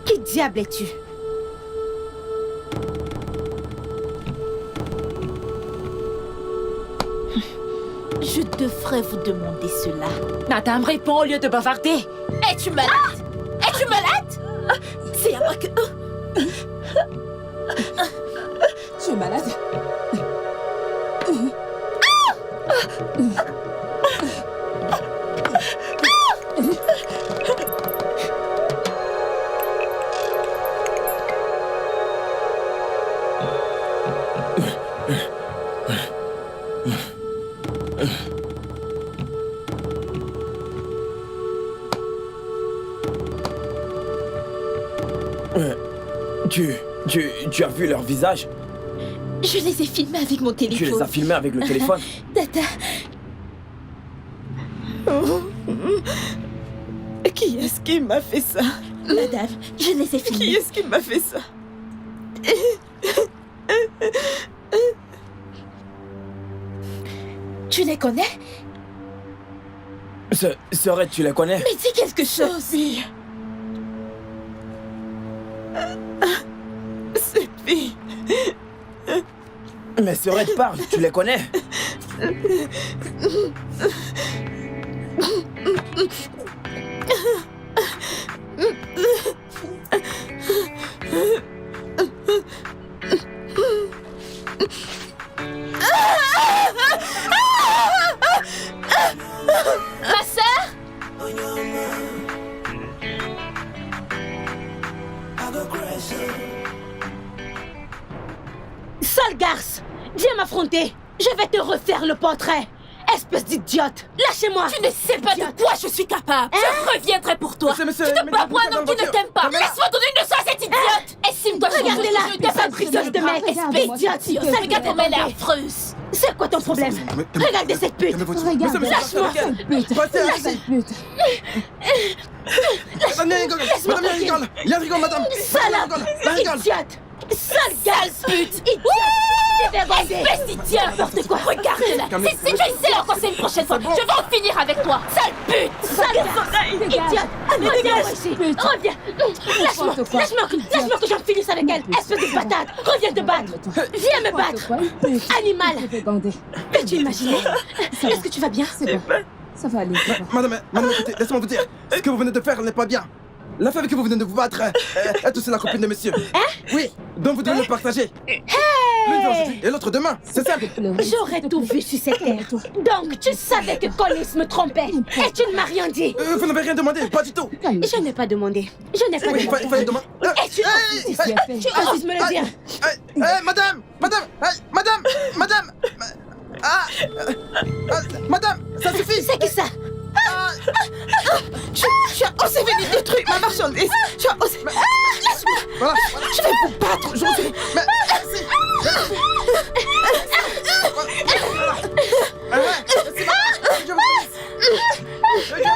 Qui diable es-tu? Je devrais vous demander cela. Madame, réponds au lieu de bavarder. Es-tu malade? Es-tu malade? C'est à moi que... Tu es malade. Tu as vu leur visage? Je les ai filmés avec mon Tu téléphone. les as filmés avec le téléphone? Tata, Qui est-ce qui m'a fait ça? madame, je les ai Qui filmés. est-ce qui m'a fait ça? Tu les connais? Sœurette, tu les connais? Mais dis quelque chose. Fille. Cette fille. Mais Sœurette, parle, tu les connais? Ma sœur? Sale garce! Viens m'affronter! Je vais te refaire le portrait! Espèce d'idiote! Lâchez-moi! Tu ne sais pas de quoi je suis capable! Je reviendrai pour toi! Monsieur, Tu te mais bats pour un dans homme la qui ne voiture. t'aime pas! Caméra. Laisse-moi donner une leçon à cette idiote! Estime-toi, regardez-la! T'es fabriqueuse de merde! Regarde-moi, Idiote! s'il te Ça plaît. regarde comme elle est affreuse! C'est quoi ton problème? Regardez cette pute! Regarde, Lâche-moi. cette pute. Cette pute. Madame, il rigole. Il rigole, madame. Salope! Il rigole. Idiote! Sale gale pute! Idiote! Espèce d'idiote! N'importe quoi! Regarde-la! Si tu essaies encore c'est une prochaine fois, je vais en finir avec toi! Sale pute! Sale gale! Idiote! Reviens ici! Pute. Reviens! Lâche-moi! N'importe quoi. Laisse-moi que j'en finisse avec elle! Espèce de patate! Reviens te battre! Viens me battre! Quoi, une pute. Animal! Je vais bander. Peux-tu imaginer? Est-ce que tu vas bien? C'est bon. Ça va aller. ça va. Madame, écoutez, laissez-moi vous dire. Ce que vous venez de faire n'est pas bien. La femme que vous venez de vous battre est aussi la copine de monsieur. Oui, donc vous devez le partager. L'une aujourd'hui et l'autre demain. C'est simple. J'aurais tout vu sur cette terre. Donc, tu savais que Collis me trompait et tu ne m'as rien dit. Vous n'avez rien demandé, pas du tout. Calme. Je n'ai pas demandé. Je n'ai pas Oui, demandé. il fallait demander. Et tu Qu'est-ce qu'il a fait? oses me le dire. Madame, Madame Madame, ça suffit. C'est qui ça? Tu as osé venir détruire ma marchandise. Tu as osé... Laisse-moi. Voilà. Je vais vous battre aujourd'hui. Mais, merci. C'est bon. Je vous bénisse. Je vous bénisse.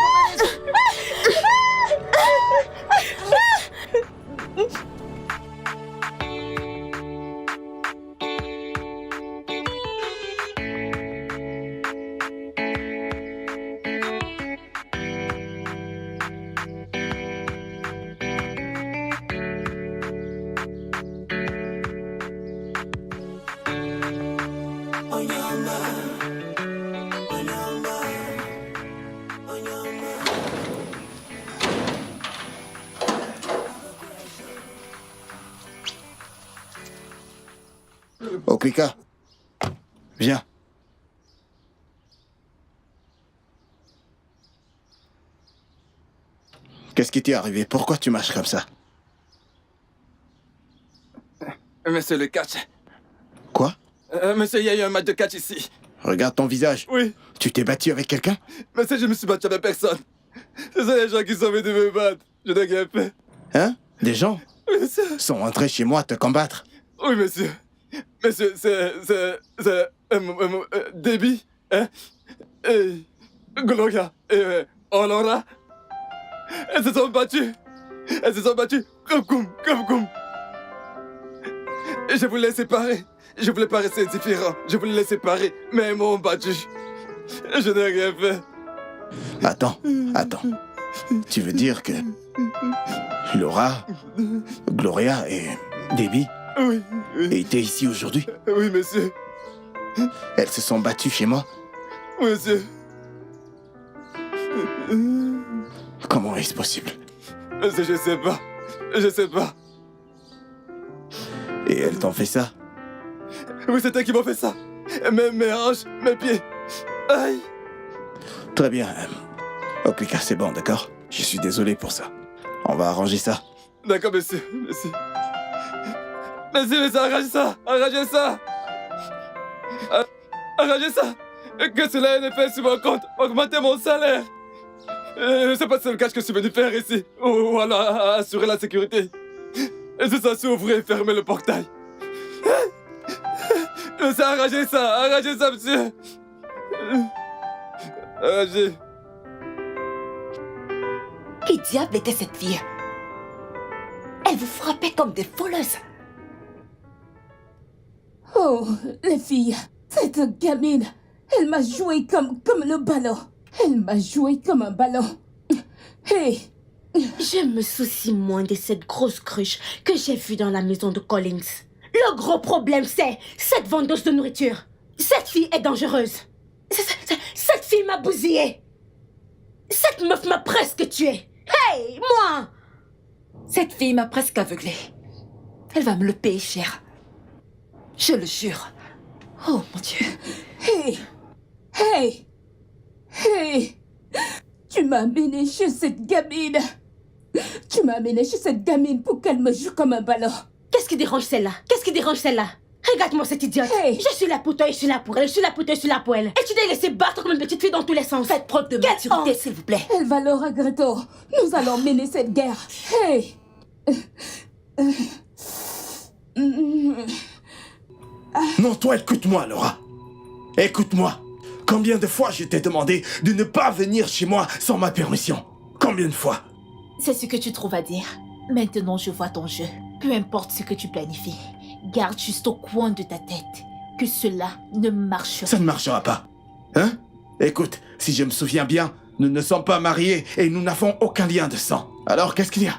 Okwika, viens. Qu'est-ce qui t'est arrivé? Pourquoi tu marches comme ça? Monsieur le catch. Quoi? Monsieur, il y a eu un match de catch ici. Regarde ton visage. Oui. Tu t'es battu avec quelqu'un? Monsieur, je me suis battu avec personne. Ce sont les gens qui sont venus me battre. Je n'ai rien fait. Hein? Des gens Oui, monsieur. sont entrés chez moi te combattre. Oui, monsieur. Monsieur, c'est Debbie, hein? Et Gloria et Aurora. Elles se sont battues. Elles se sont battues comme. Et je voulais les séparer. Je voulais pas rester différent. Je voulais les séparer. Mais elles m'ont battu. Je n'ai rien fait. Attends. Tu veux dire que Laura, Gloria et Debbie Oui. étaient ici aujourd'hui? Oui, monsieur. Elles se sont battues chez moi? Oui, monsieur. Comment est-ce possible? Je sais pas. Et elles t'ont fait ça? Oui, c'est eux qui m'ont fait ça. Mes hanches, mes pieds. Aïe. Très bien. Okwika, c'est bon, d'accord? Je suis désolé pour ça. On va arranger ça. D'accord, monsieur. Monsieur, arrangez ça. Arrangez ça. Que cela ait un effet sur mon compte. Augmenter mon salaire. C'est pas le seul cash que je suis venu faire ici. Ou alors assurer la sécurité. Et c'est censé ouvrir et fermer le portail. Monsieur, arrangez ça, monsieur. Arrangez. Qui diable était cette fille? Elle vous frappait comme des voleuses. Oh, les filles, cette gamine, elle m'a joué comme le ballon. Elle m'a joué comme un ballon. Hey! Je me soucie moins de cette grosse cruche que j'ai vue dans la maison de Collins. Le gros problème, c'est cette vendeuse de nourriture. Cette fille est dangereuse. Cette fille m'a bousillé. Cette meuf m'a presque tué. Hey, moi! Cette fille m'a presque aveuglée. Elle va me le payer cher. Je le jure. Oh mon Dieu. Hey! Tu m'as amené chez cette gamine. Pour qu'elle me joue comme un ballon. Qu'est-ce qui dérange celle-là? Regarde-moi cette idiote. Hey. Je suis là pour toi et je suis là pour elle. Et tu t'es laissé battre comme une petite fille dans tous les sens. Faites preuve de maturité, s'il vous plaît. Elle va Laura Greto. Nous allons mener cette guerre. Hey! Non, toi, écoute-moi, Laura. Écoute-moi. Combien de fois je t'ai demandé de ne pas venir chez moi sans ma permission? Combien de fois? C'est ce que tu trouves à dire. Maintenant, je vois ton jeu. Peu importe ce que tu planifies, garde juste au coin de ta tête que cela ne marchera Ça ne marchera pas. Hein? Écoute, si je me souviens bien, nous ne sommes pas mariés et nous n'avons aucun lien de sang. Alors, qu'est-ce qu'il y a?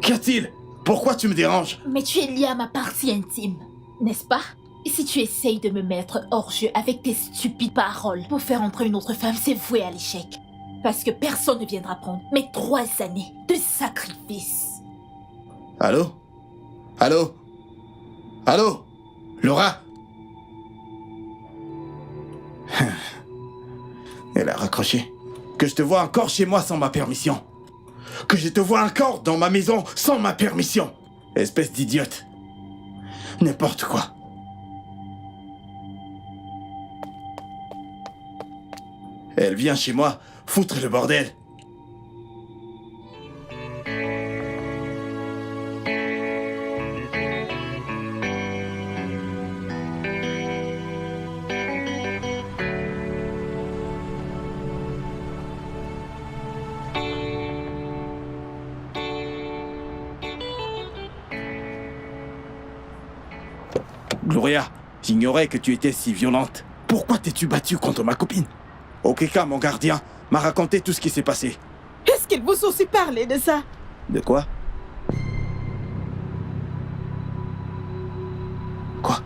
Qu'y a-t-il? Pourquoi tu me déranges? Mais tu es lié à ma partie intime, n'est-ce pas? Si tu essayes de me mettre hors jeu avec tes stupides paroles pour faire entrer une autre femme, c'est voué à l'échec. Parce que personne ne viendra prendre mes 3 années de sacrifice. Allô? Laura? Elle a raccroché. Que je te vois encore chez moi sans ma permission. Que je te vois encore dans ma maison sans ma permission. Espèce d'idiote. N'importe quoi. Elle vient chez moi foutre le bordel. Gloria, j'ignorais que tu étais si violente. Pourquoi t'es-tu battue contre ma copine? Okeka, mon gardien, m'a raconté tout ce qui s'est passé. Est-ce qu'ils vous ont aussi parlé de ça? De quoi? Quoi?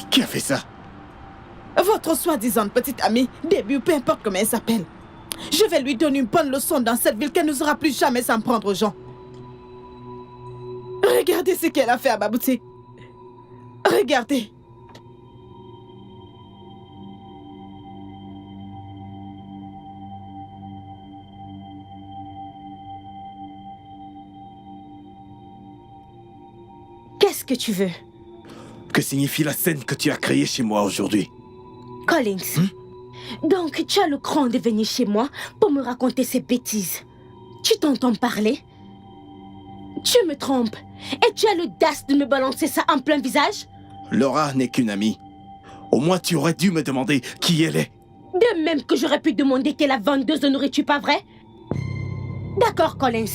Qui a fait ça? Votre soi-disant petite amie, Début, peu importe comment elle s'appelle. Je vais lui donner une bonne leçon dans cette ville qu'elle n'osera plus jamais s'en prendre aux gens. Regardez ce qu'elle a fait à ma boutique. Regardez. Qu'est-ce que tu veux? Que signifie la scène que tu as créée chez moi aujourd'hui? Collins. Donc, tu as le cran de venir chez moi pour me raconter ces bêtises. Tu t'entends parler? Tu me trompes. Et tu as l'audace de me balancer ça en plein visage? Laura n'est qu'une amie. Au moins, tu aurais dû me demander qui elle est. De même que j'aurais pu demander qu'elle a vendeuse de nourriture, pas vrai? D'accord, Collins.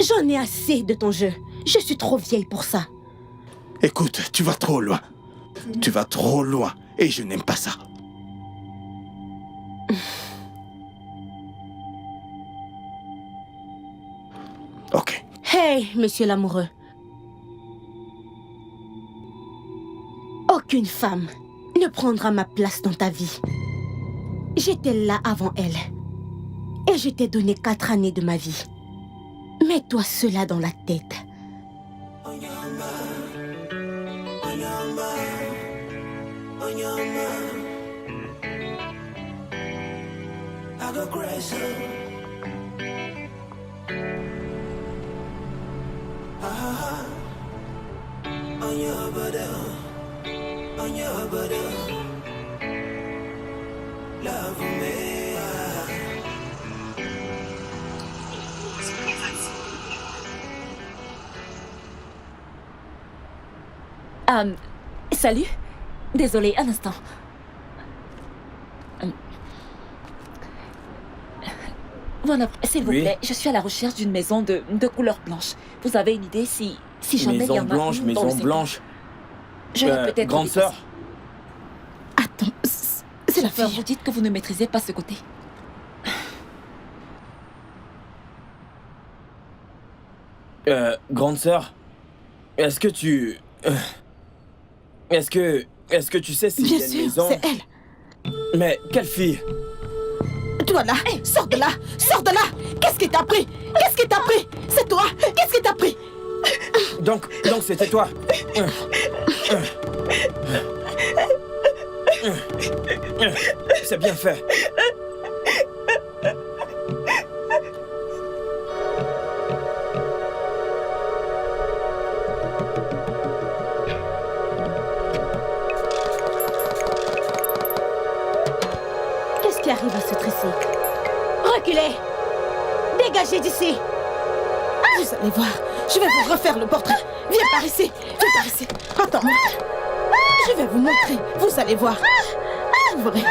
J'en ai assez de ton jeu. Je suis trop vieille pour ça. Écoute, tu vas trop loin. Tu vas trop loin et je n'aime pas ça. Ok. Hey, monsieur l'amoureux. Aucune femme ne prendra ma place dans ta vie. J'étais là avant elle. Et je t'ai donné 4 années de ma vie. Mets-toi cela dans la tête. Salut. Désolée, un instant. Voilà, s'il vous plaît, je suis à la recherche d'une maison de couleur blanche. Vous avez une idée si jamais il y en a une dans le Maison secteur? blanche. J'aurais peut-être... Grande sœur. Attends, c'est la Chauffeur, fille. vous dites que vous ne maîtrisez pas ce côté. Grande sœur. Est-ce que tu... Est-ce que tu sais si il y Bien a une sûr, maison... c'est elle. Mais quelle fille? Toi là, sors de là, sors de là. Qu'est-ce qui t'a pris? Qu'est-ce qui t'a pris? C'est toi. Qu'est-ce qui t'a pris? Donc c'était toi. C'est bien fait. Qu'est-ce qui arrive à ce tricycle? Reculez! Dégagez d'ici! Vous allez voir, je vais vous refaire le portrait. Viens par ici, viens par ici. Attends-moi. Je vais vous montrer, vous allez voir. Vous verrez.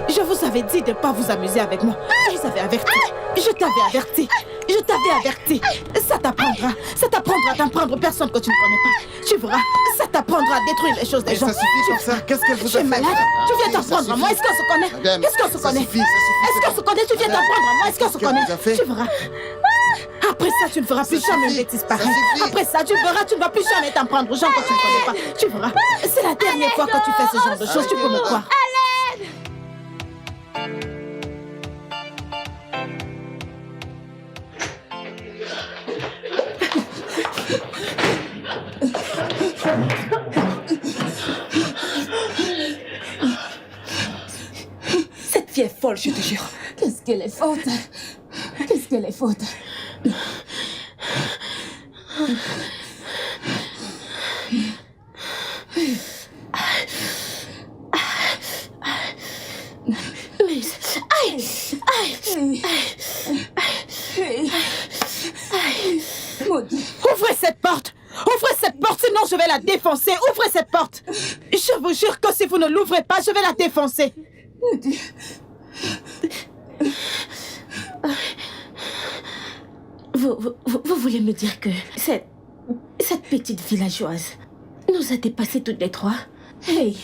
Je vous avais dit de ne pas vous amuser avec moi. Je vous avais averti. Je t'avais averti. Je t'avais averti. Ça t'apprendra à t'en prendre personne que tu ne connais pas. Tu verras, ça t'apprendra à détruire les choses des gens. Ça suffit comme ça. Qu'est-ce qu'elle vous Tu a es fait? malade. Tu viens t'en Ça prendre à moi. suffit. Est-ce qu'on se connaît? Madame, Est-ce qu'on se ça connaît? suffit, ça suffit, Est-ce qu'on se connaît? Tu viens t'en prendre à moi. Est-ce qu'on se Qu'est-ce qu'elle connaît? vous a fait? Tu verras. Après ça, tu ne feras plus Ça jamais une suffit. bêtise Ça pareille. suffit. Après ça, tu verras, tu ne vas plus jamais t'en prendre aux gens que tu ne connais pas. Tu verras. C'est la dernière fois que tu fais ce genre de choses. Tu peux me croire. Cette fille est folle, je te jure. Qu'est-ce qu'elle est forte. Est-ce qu'elle est faute? Maudit. Ouvrez cette porte! Ouvrez cette porte, sinon je vais la défoncer! Ouvrez cette porte! Je vous jure que si vous ne l'ouvrez pas, je vais la défoncer! Maudit. Vous voulez me dire que cette petite villageoise nous a dépassés toutes les trois? Hey,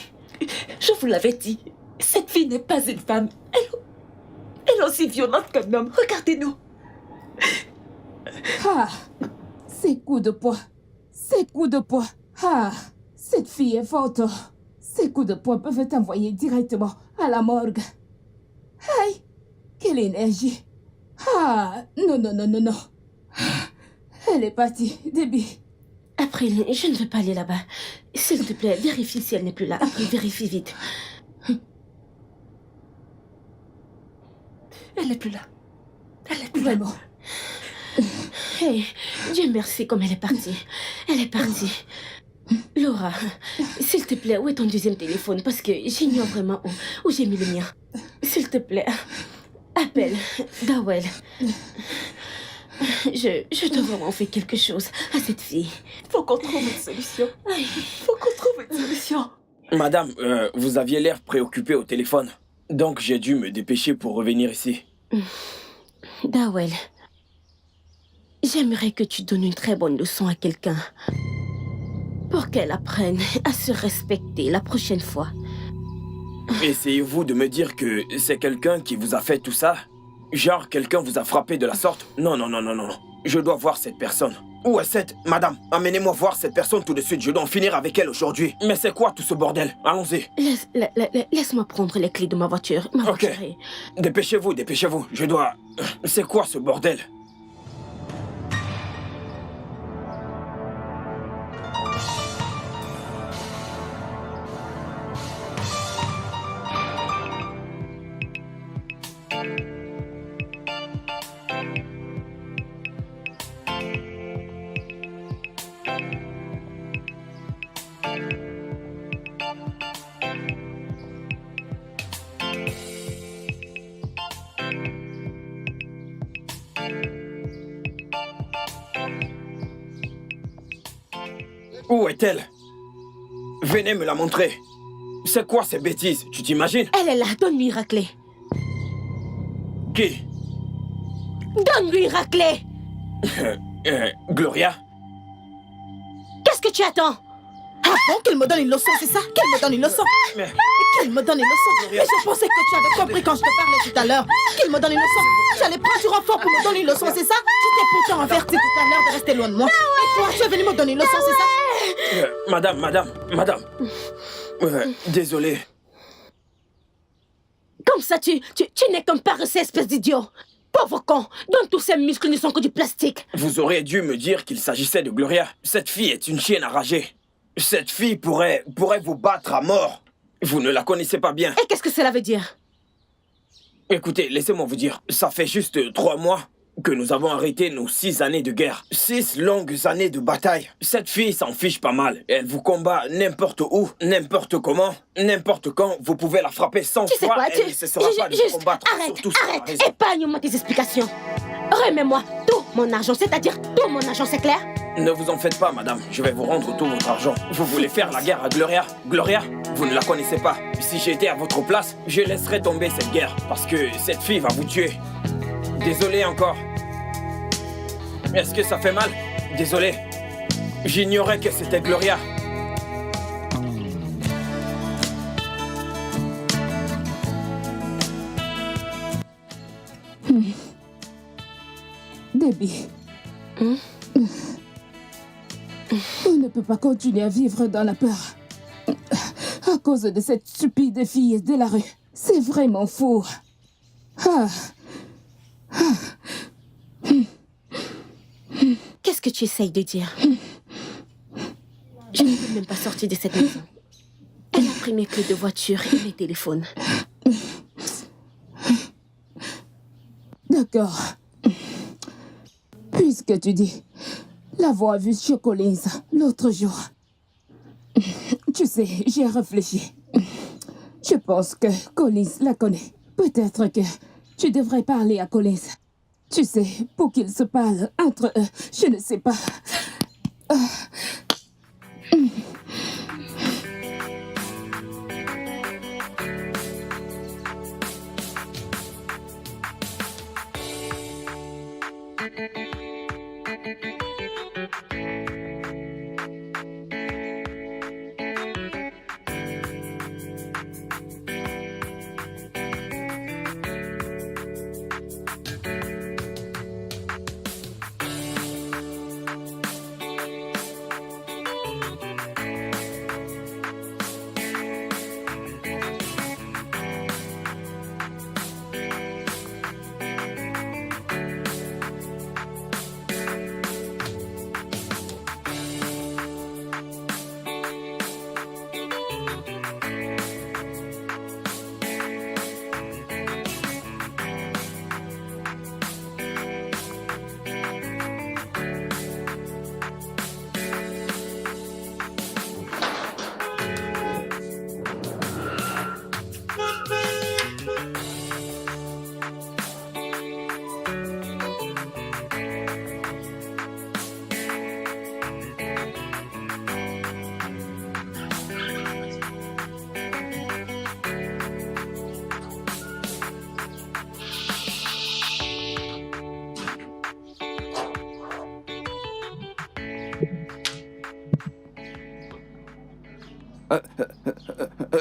je vous l'avais dit, cette fille n'est pas une femme. Elle est aussi violente qu'un homme. Regardez-nous. Ah, ces coups de poing. Ces coups de poing. Ah, cette fille est forte. Ces coups de poing peuvent t'envoyer directement à la morgue. Aïe, quelle énergie. Ah, non, non, non, non, non. Elle est partie, Debbie. April, je ne veux pas aller là-bas. S'il te plaît, vérifie si elle n'est plus là. April, vérifie vite. Elle n'est plus là. Elle n'est plus là. Vraiment. Hey, Dieu merci comme elle est partie. Elle est partie. Laura, s'il te plaît, où est ton deuxième téléphone? Parce que j'ignore vraiment où j'ai mis le mien. S'il te plaît, appelle Dawel. Je dois vraiment faire quelque chose à cette fille. Faut qu'on trouve une solution. Faut qu'on trouve une solution. Madame, vous aviez l'air préoccupée au téléphone. Donc j'ai dû me dépêcher pour revenir ici. Dawel, j'aimerais que tu donnes une très bonne leçon à quelqu'un. Pour qu'elle apprenne à se respecter la prochaine fois. Essayez-vous de me dire que c'est quelqu'un qui vous a fait tout ça? Genre, quelqu'un vous a frappé de la sorte? Non, non, non, non, non. Je dois voir cette personne. Où est cette? Madame, amenez-moi voir cette personne tout de suite. Je dois en finir avec elle aujourd'hui. Mais c'est quoi tout ce bordel? Allons-y. Laisse-moi prendre les clés de ma voiture. Ok. Dépêchez-vous, dépêchez-vous. Je dois... C'est quoi ce bordel? Où est-elle? Venez me la montrer. C'est quoi ces bêtises? Tu t'imagines? Elle est là, donne-lui une raclée. Qui? Donne-lui une raclée. Gloria? Qu'est-ce que tu attends? Ah bon, qu'elle me donne une leçon, c'est ça? Qu'elle me donne une leçon? Mais... Qu'elle me donne une leçon? Mais je pensais que tu avais compris quand je te parlais tout à l'heure. Qu'elle me donne une leçon? J'allais prendre du renfort pour me donner une leçon, c'est ça? Tu t'es pourtant averti tout à l'heure de rester loin de moi. Et toi, tu es venu me donner une leçon, c'est ça? Madame. Désolé. Comme ça, tu n'es qu'un paresseux, espèce d'idiot. Pauvre con, dont tous ces muscles ne sont que du plastique. Vous auriez dû me dire qu'il s'agissait de Gloria. Cette fille est une chienne enragée. Cette fille pourrait vous battre à mort. Vous ne la connaissez pas bien. Et qu'est-ce que cela veut dire? Écoutez, laissez-moi vous dire, ça fait juste 3 mois que nous avons arrêté nos 6 années de guerre. 6 longues années de bataille. Cette fille s'en fiche pas mal. Elle vous combat n'importe où, n'importe comment, n'importe quand. Vous pouvez la frapper 100 Tu sais fois, quoi, elle ne cessera pas de vous combattre. Surtout sur la Arrête, raison. épargne-moi tes explications. Remets-moi tout mon argent, c'est-à-dire tout mon argent, c'est clair? Ne vous en faites pas, madame. Je vais vous rendre tout votre argent. Vous voulez faire la guerre à Gloria? Gloria, vous ne la connaissez pas. Si j'étais à votre place, je laisserais tomber cette guerre. Parce que cette fille va vous tuer. Désolé encore. Est-ce que ça fait mal? Désolé. J'ignorais que c'était Gloria. Debbie. On ne peut pas continuer à vivre dans la peur. À cause de cette stupide fille de la rue. C'est vraiment fou. Qu'est-ce que tu essayes de dire? Je ne peux même pas sortir de cette maison. Elle a pris mes clés de voiture et mes téléphones. D'accord. Puisque tu dis l'avoir vu chez Collins l'autre jour. Tu sais, j'ai réfléchi. Je pense que Collins la connaît. Peut-être que tu devrais parler à Collins. Tu sais, pour qu'ils se parlent entre eux, je ne sais pas.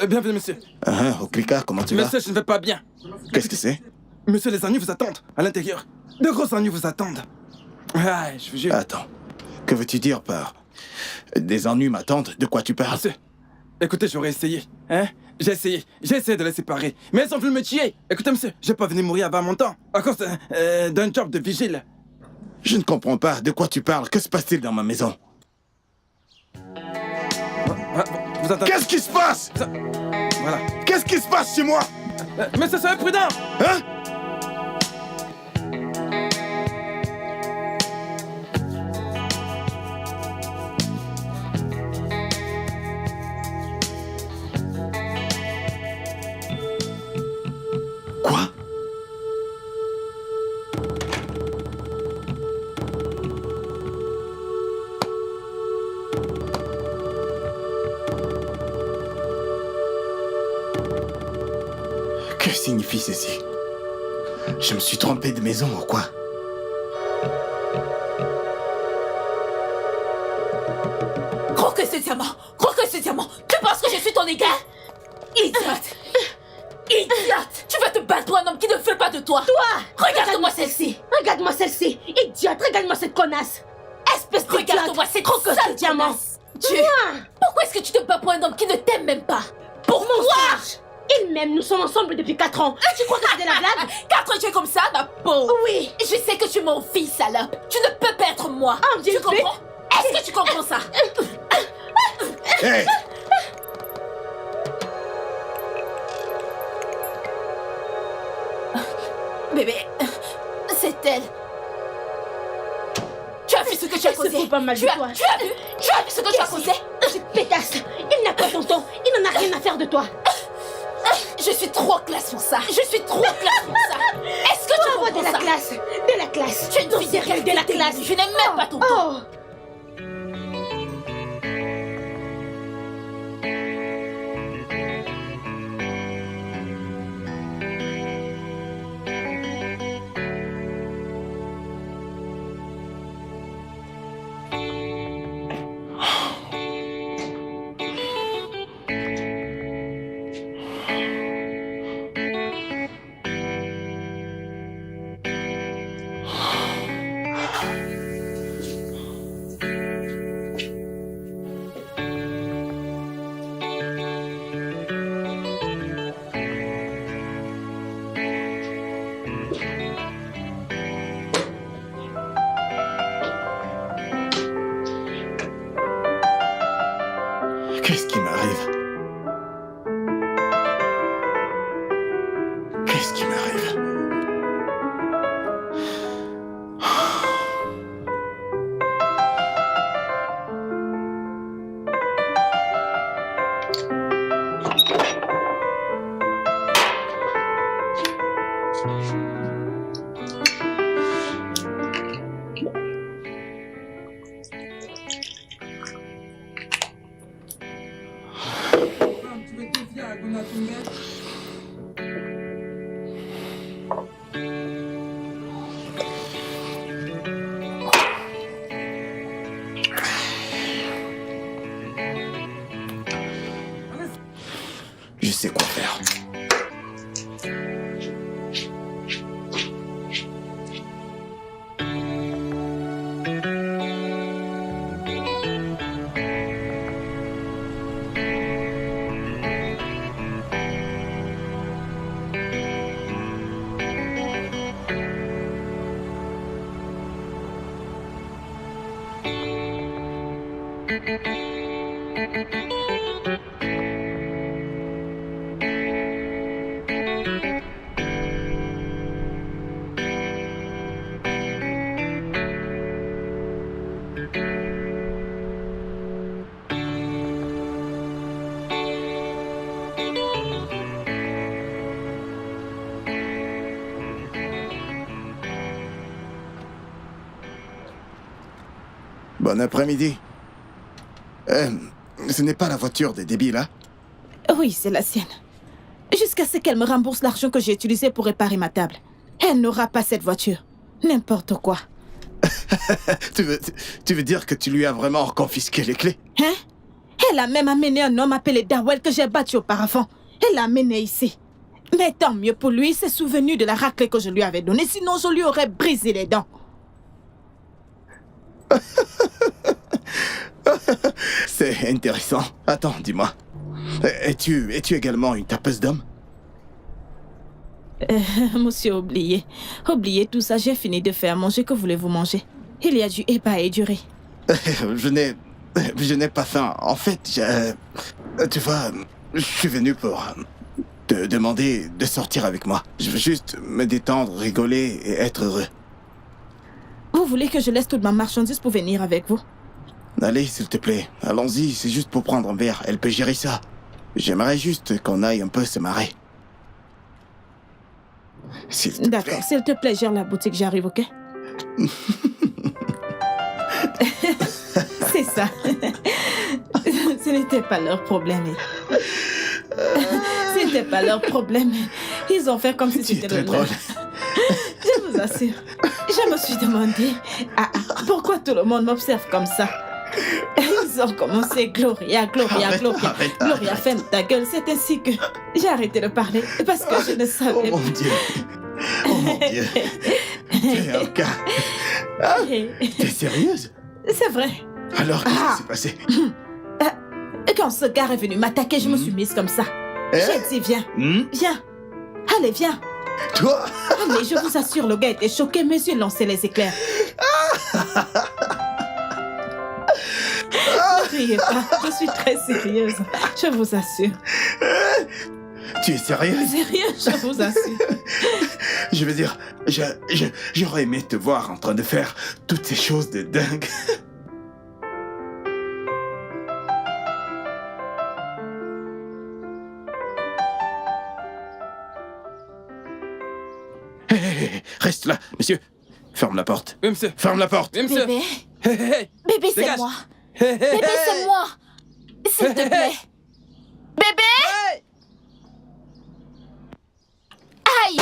Bienvenue, monsieur. Au Clica, comment tu vas? Monsieur, je ne vais pas bien. Qu'est-ce que c'est? Monsieur, les ennuis vous attendent à l'intérieur. De gros ennuis vous attendent. Ah, je vous jure. Attends, que veux-tu dire par... Des ennuis m'attendent? De quoi tu parles? Monsieur, écoutez, j'aurais essayé. Hein? J'ai essayé de les séparer. Mais elles ont voulu me tuer. Écoutez, monsieur, j'ai pas venu mourir avant mon temps. À cause d'un job de vigile. Je ne comprends pas. De quoi tu parles? Que se passe-t-il dans ma maison? Vous entendez? Qu'est-ce qui se passe? Voilà. Qu'est-ce qui se passe chez moi? Monsieur, soyez prudent! Hein? Quoi? Que signifie ceci? Je me suis trompé de maison ou quoi? Croque ce diamant! Croque ce diamant! Tu penses que je suis ton égal? Idiote! Idiote! Tu vas te battre pour un homme qui ne veut pas de toi! Toi! Regarde-moi celle-ci! Regarde-moi celle-ci! Idiote, regarde-moi cette connasse! Espèce de regarde-moi cette Croque ce sale diamant! connasse. Pourquoi est-ce que tu te bats pour un homme qui ne t'aime même pas? Pourquoi? Mensonge! Il m'aime, nous sommes ensemble depuis 4 ans. Tu crois que c'est de la blague? 4 ans, tu es comme ça, ma pauvre? Oui! Je sais que tu es mon fils, salope! Tu ne peux pas être moi! Oh, Dieu, tu comprends? Est-ce que tu comprends ça? Hey! Bébé, c'est elle. Tu as vu ce que tu as Elle se causé? fout pas mal de Tu as toi. vu ce que tu as causé? Cette pétasse! Il n'a pas ton temps. Il n'en a rien à faire de toi. Je suis trop classe pour ça. Je suis trop classe pour ça. Est-ce que tu Avoir comprends de la ça? classe. De la classe. Tu es une fille sérieux, de la classe. Je n'aime même pas ton ton. Oh! Je sais quoi faire. Bon après-midi. Ce n'est pas la voiture des débiles, hein? Oui, c'est la sienne. Jusqu'à ce qu'elle me rembourse l'argent que j'ai utilisé pour réparer ma table. Elle n'aura pas cette voiture. N'importe quoi. Tu veux dire que tu lui as vraiment confisqué les clés? Hein? Elle a même amené un homme appelé Dawel que j'ai battu auparavant. Elle l'a amené ici. Mais tant mieux pour lui, il s'est souvenu de la raclée que je lui avais donnée. Sinon, je lui aurais brisé les dents. C'est intéressant. Attends, dis-moi. Es-tu également une tapeuse d'hommes? Monsieur, oubliez. Oubliez tout ça, j'ai fini de faire manger. Que voulez-vous manger? Il y a du eba et du riz. Je n'ai pas faim. En fait, tu vois, je suis venu pour te demander de sortir avec moi. Je veux juste me détendre, rigoler et être heureux. Vous voulez que je laisse toute ma marchandise pour venir avec vous? Allez, s'il te plaît, allons-y, c'est juste pour prendre un verre. Elle peut gérer ça. J'aimerais juste qu'on aille un peu se marrer. S'il te plaît. D'accord, s'il te plaît, gère la boutique, j'arrive, ok? C'est ça. Ce n'était pas leur problème. Ce n'était pas leur problème. Ils ont fait comme si Tu es c'était très le leur. drôle. Je vous assure. Je me suis demandé pourquoi tout le monde m'observe comme ça. Ils ont commencé Gloria, Gloria, Arrête, Gloria. arrête, Gloria, arrête. ferme ta gueule. C'est ainsi que j'ai arrêté de parler parce que je ne Oh savais mon Dieu. Oh mon Dieu. T'es un cas. Ah, t'es sérieuse? C'est vrai. Alors, qu'est-ce qui s'est passé? Quand ce gars est venu m'attaquer, je me suis mise comme ça. J'ai dit, viens, viens. Allez, viens. Toi? Allez, je vous assure, le gars était choqué, mes yeux lançaient les éclairs. Ne riez pas, je suis très sérieuse. Je vous assure. Tu es sérieuse? Sérieux, je vous assure. Je veux dire, j'aurais aimé te voir en train de faire toutes ces choses de dingue. Hé, reste là, monsieur. Ferme la porte. Oui, monsieur. Ferme la porte. Oui, monsieur. Bébé, Hé, hé, hé. bébé, c'est Dégage. moi. Hé, hé, Bébé, hé. c'est moi. S'il te plaît. Bébé! Hey. Aïe!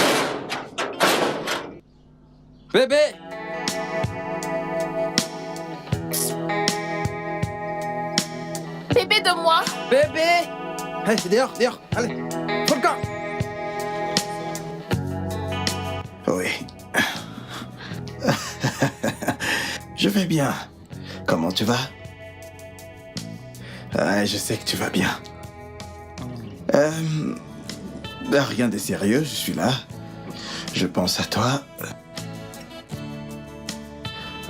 Bébé. Bébé de moi! Bébé. Hey, dehors, dehors. Allez. Faut le camp. Oui. Je vais bien. Comment tu vas? Ah, je sais que tu vas bien. Rien de sérieux, je suis là. Je pense à toi.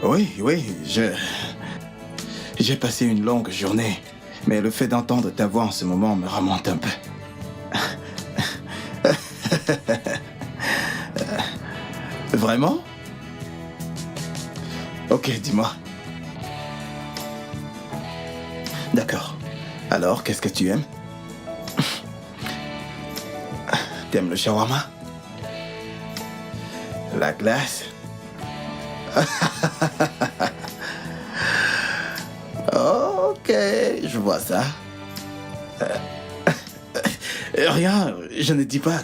Oui, j'ai passé une longue journée, mais le fait d'entendre ta voix en ce moment me remonte un peu. Vraiment? Ok, dis-moi. D'accord. Alors, qu'est-ce que tu aimes? T'aimes le shawarma? La glace? Ok, je vois ça. Rien, je ne dis pas.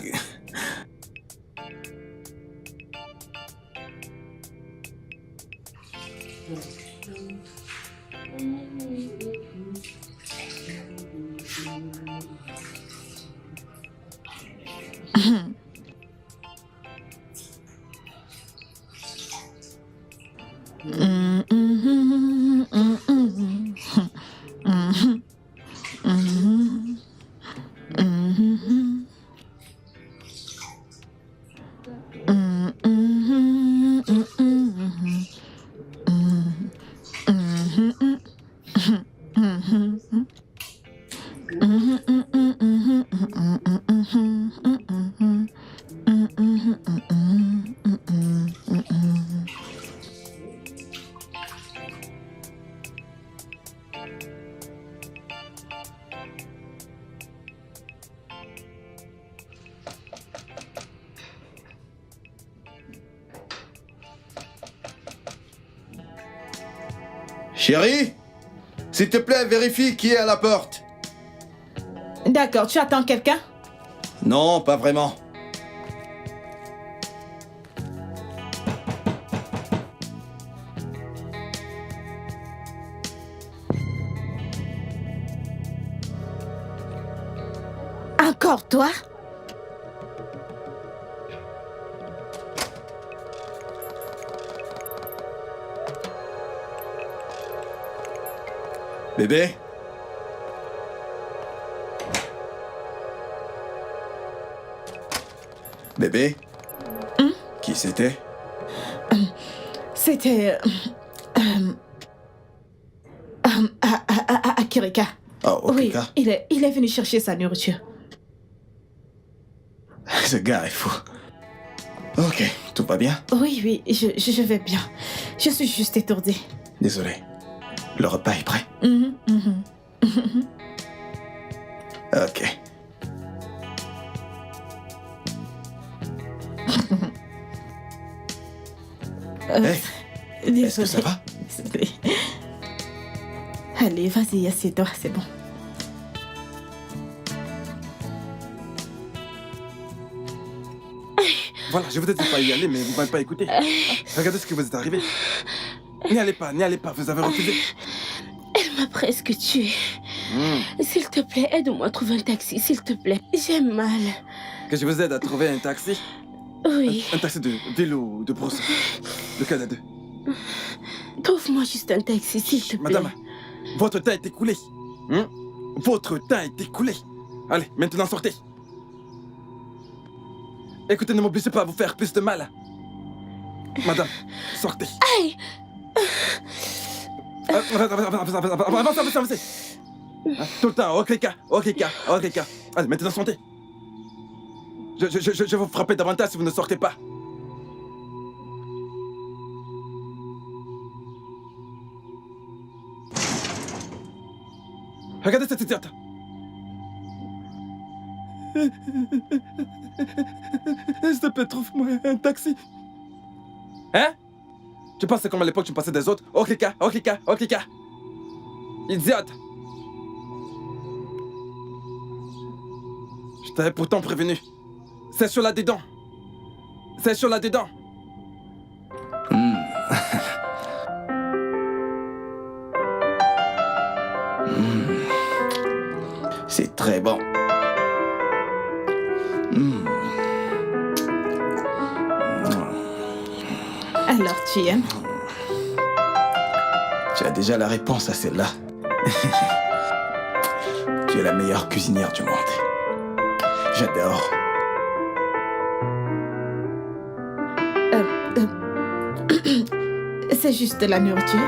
Chérie, s'il te plaît, vérifie qui est à la porte. D'accord, tu attends quelqu'un? Non, pas vraiment. Encore toi? Bébé? Bébé? Qui c'était? C'était... Akirika. Oh, Oui, Okika. il est venu chercher sa nourriture. Ce gars est fou. Ok, tout va bien? Oui, je vais bien. Je suis juste étourdie. Désolé. Le repas est prêt? Ok. Hey, est-ce que ça va? Allez, vas-y, assieds-toi, c'est bon. Voilà, je vous ai dit de pas y aller, mais vous m'avez pas écouté. Regardez ce qui vous est arrivé. N'y allez pas, vous avez refusé. Elle m'a presque tuée. S'il te plaît, aide-moi à trouver un taxi, s'il te plaît. J'ai mal. Que je vous aide à trouver un taxi? Oui. Un taxi de vélo ou de brosse. Lequel des deux? Trouve-moi juste un taxi, s'il te plaît. Madame, votre temps est écoulé. Votre temps est écoulé. Allez, maintenant sortez. Écoutez, ne m'obligez pas à vous faire plus de mal. Madame, sortez. Aïe! Avancez. Tout le temps, ok. Allez, maintenant sortez. Je vais vous frapper davantage si vous ne sortez pas. Regardez cette idiote. S'il te plaît, trouve-moi un taxi. Hein? Tu penses comme à l'époque tu me passais des autres? Ok. Idiote. Je t'avais pourtant prévenu. C'est sur là-dedans. C'est très bon. Alors, tu aimes? Tu as déjà la réponse à celle-là. Tu es la meilleure cuisinière du monde. J'adore. C'est juste de la nourriture.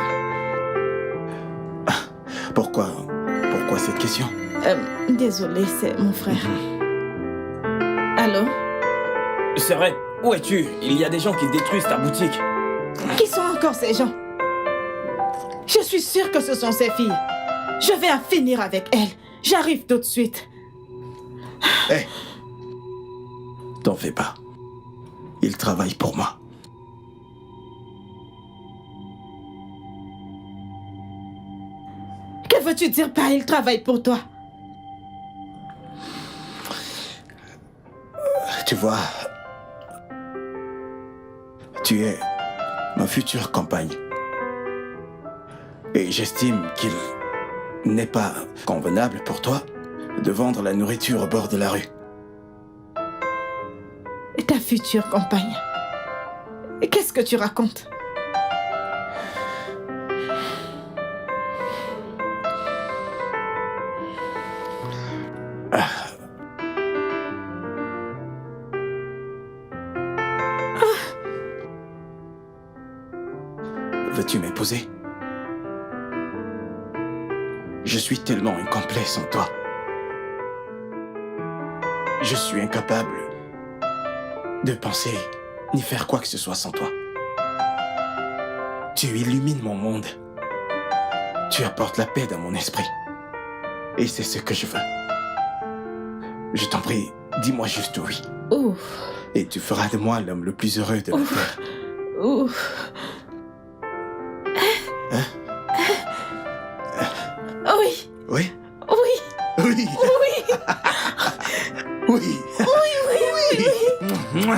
Pourquoi cette question? Désolé, c'est mon frère. Allô? Seren, où es-tu? Il y a des gens qui détruisent ta boutique. Qui sont encore ces gens? Je suis sûre que ce sont ces filles. Je vais en finir avec elles. J'arrive tout de suite. Hé! T'en fais pas. Il travaille pour moi. Que veux-tu dire par il travaille pour toi? Tu vois, tu es ma future compagne. Et j'estime qu'il n'est pas convenable pour toi de vendre la nourriture au bord de la rue. Ta future compagne. Qu'est-ce que tu racontes? Veux-tu m'épouser? Je suis tellement incomplet sans toi. Je suis incapable de penser ni faire quoi que ce soit sans toi. Tu illumines mon monde. Tu apportes la paix dans mon esprit. Et c'est ce que je veux. Je t'en prie, dis-moi juste oui. Ouf. Et tu feras de moi l'homme le plus heureux de la terre. Ouf. Hein? Oui. Oui? Oui. Oui. Oui. Oui. Oui. Ouais.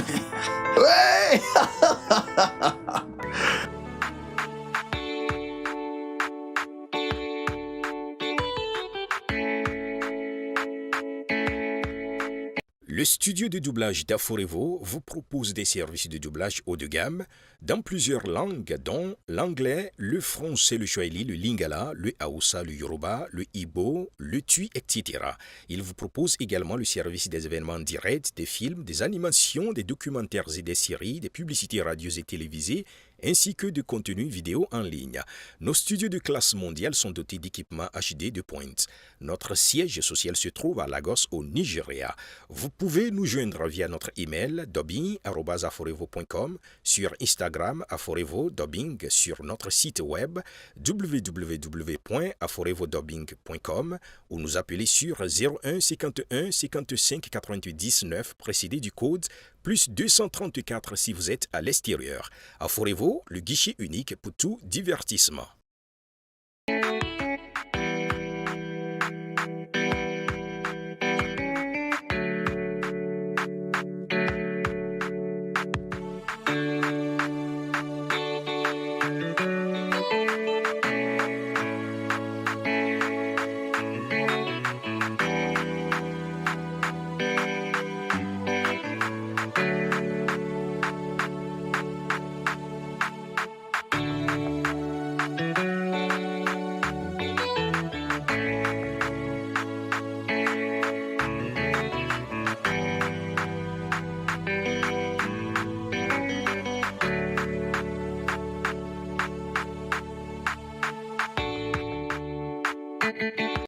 Le studio de doublage d'Aforevo vous propose des services de doublage haut de gamme dans plusieurs langues, dont l'anglais, le français, le swahili, le lingala, le hausa, le yoruba, le igbo, le tui, etc. Il vous propose également le service des événements directs, des films, des animations, des documentaires et des séries, des publicités radios et télévisées, ainsi que de contenus vidéo en ligne. Nos studios de classe mondiale sont dotés d'équipements HD de pointe. Notre siège social se trouve à Lagos, au Nigeria. Vous pouvez nous joindre via notre email dubbing@aforevo.com, sur Instagram aforevo-dubbing, sur notre site web www.aforevodubbing.com ou nous appeler sur 01 51 55 88 19 précédé du code plus 234 si vous êtes à l'extérieur. Aforevo, le guichet unique pour tout divertissement.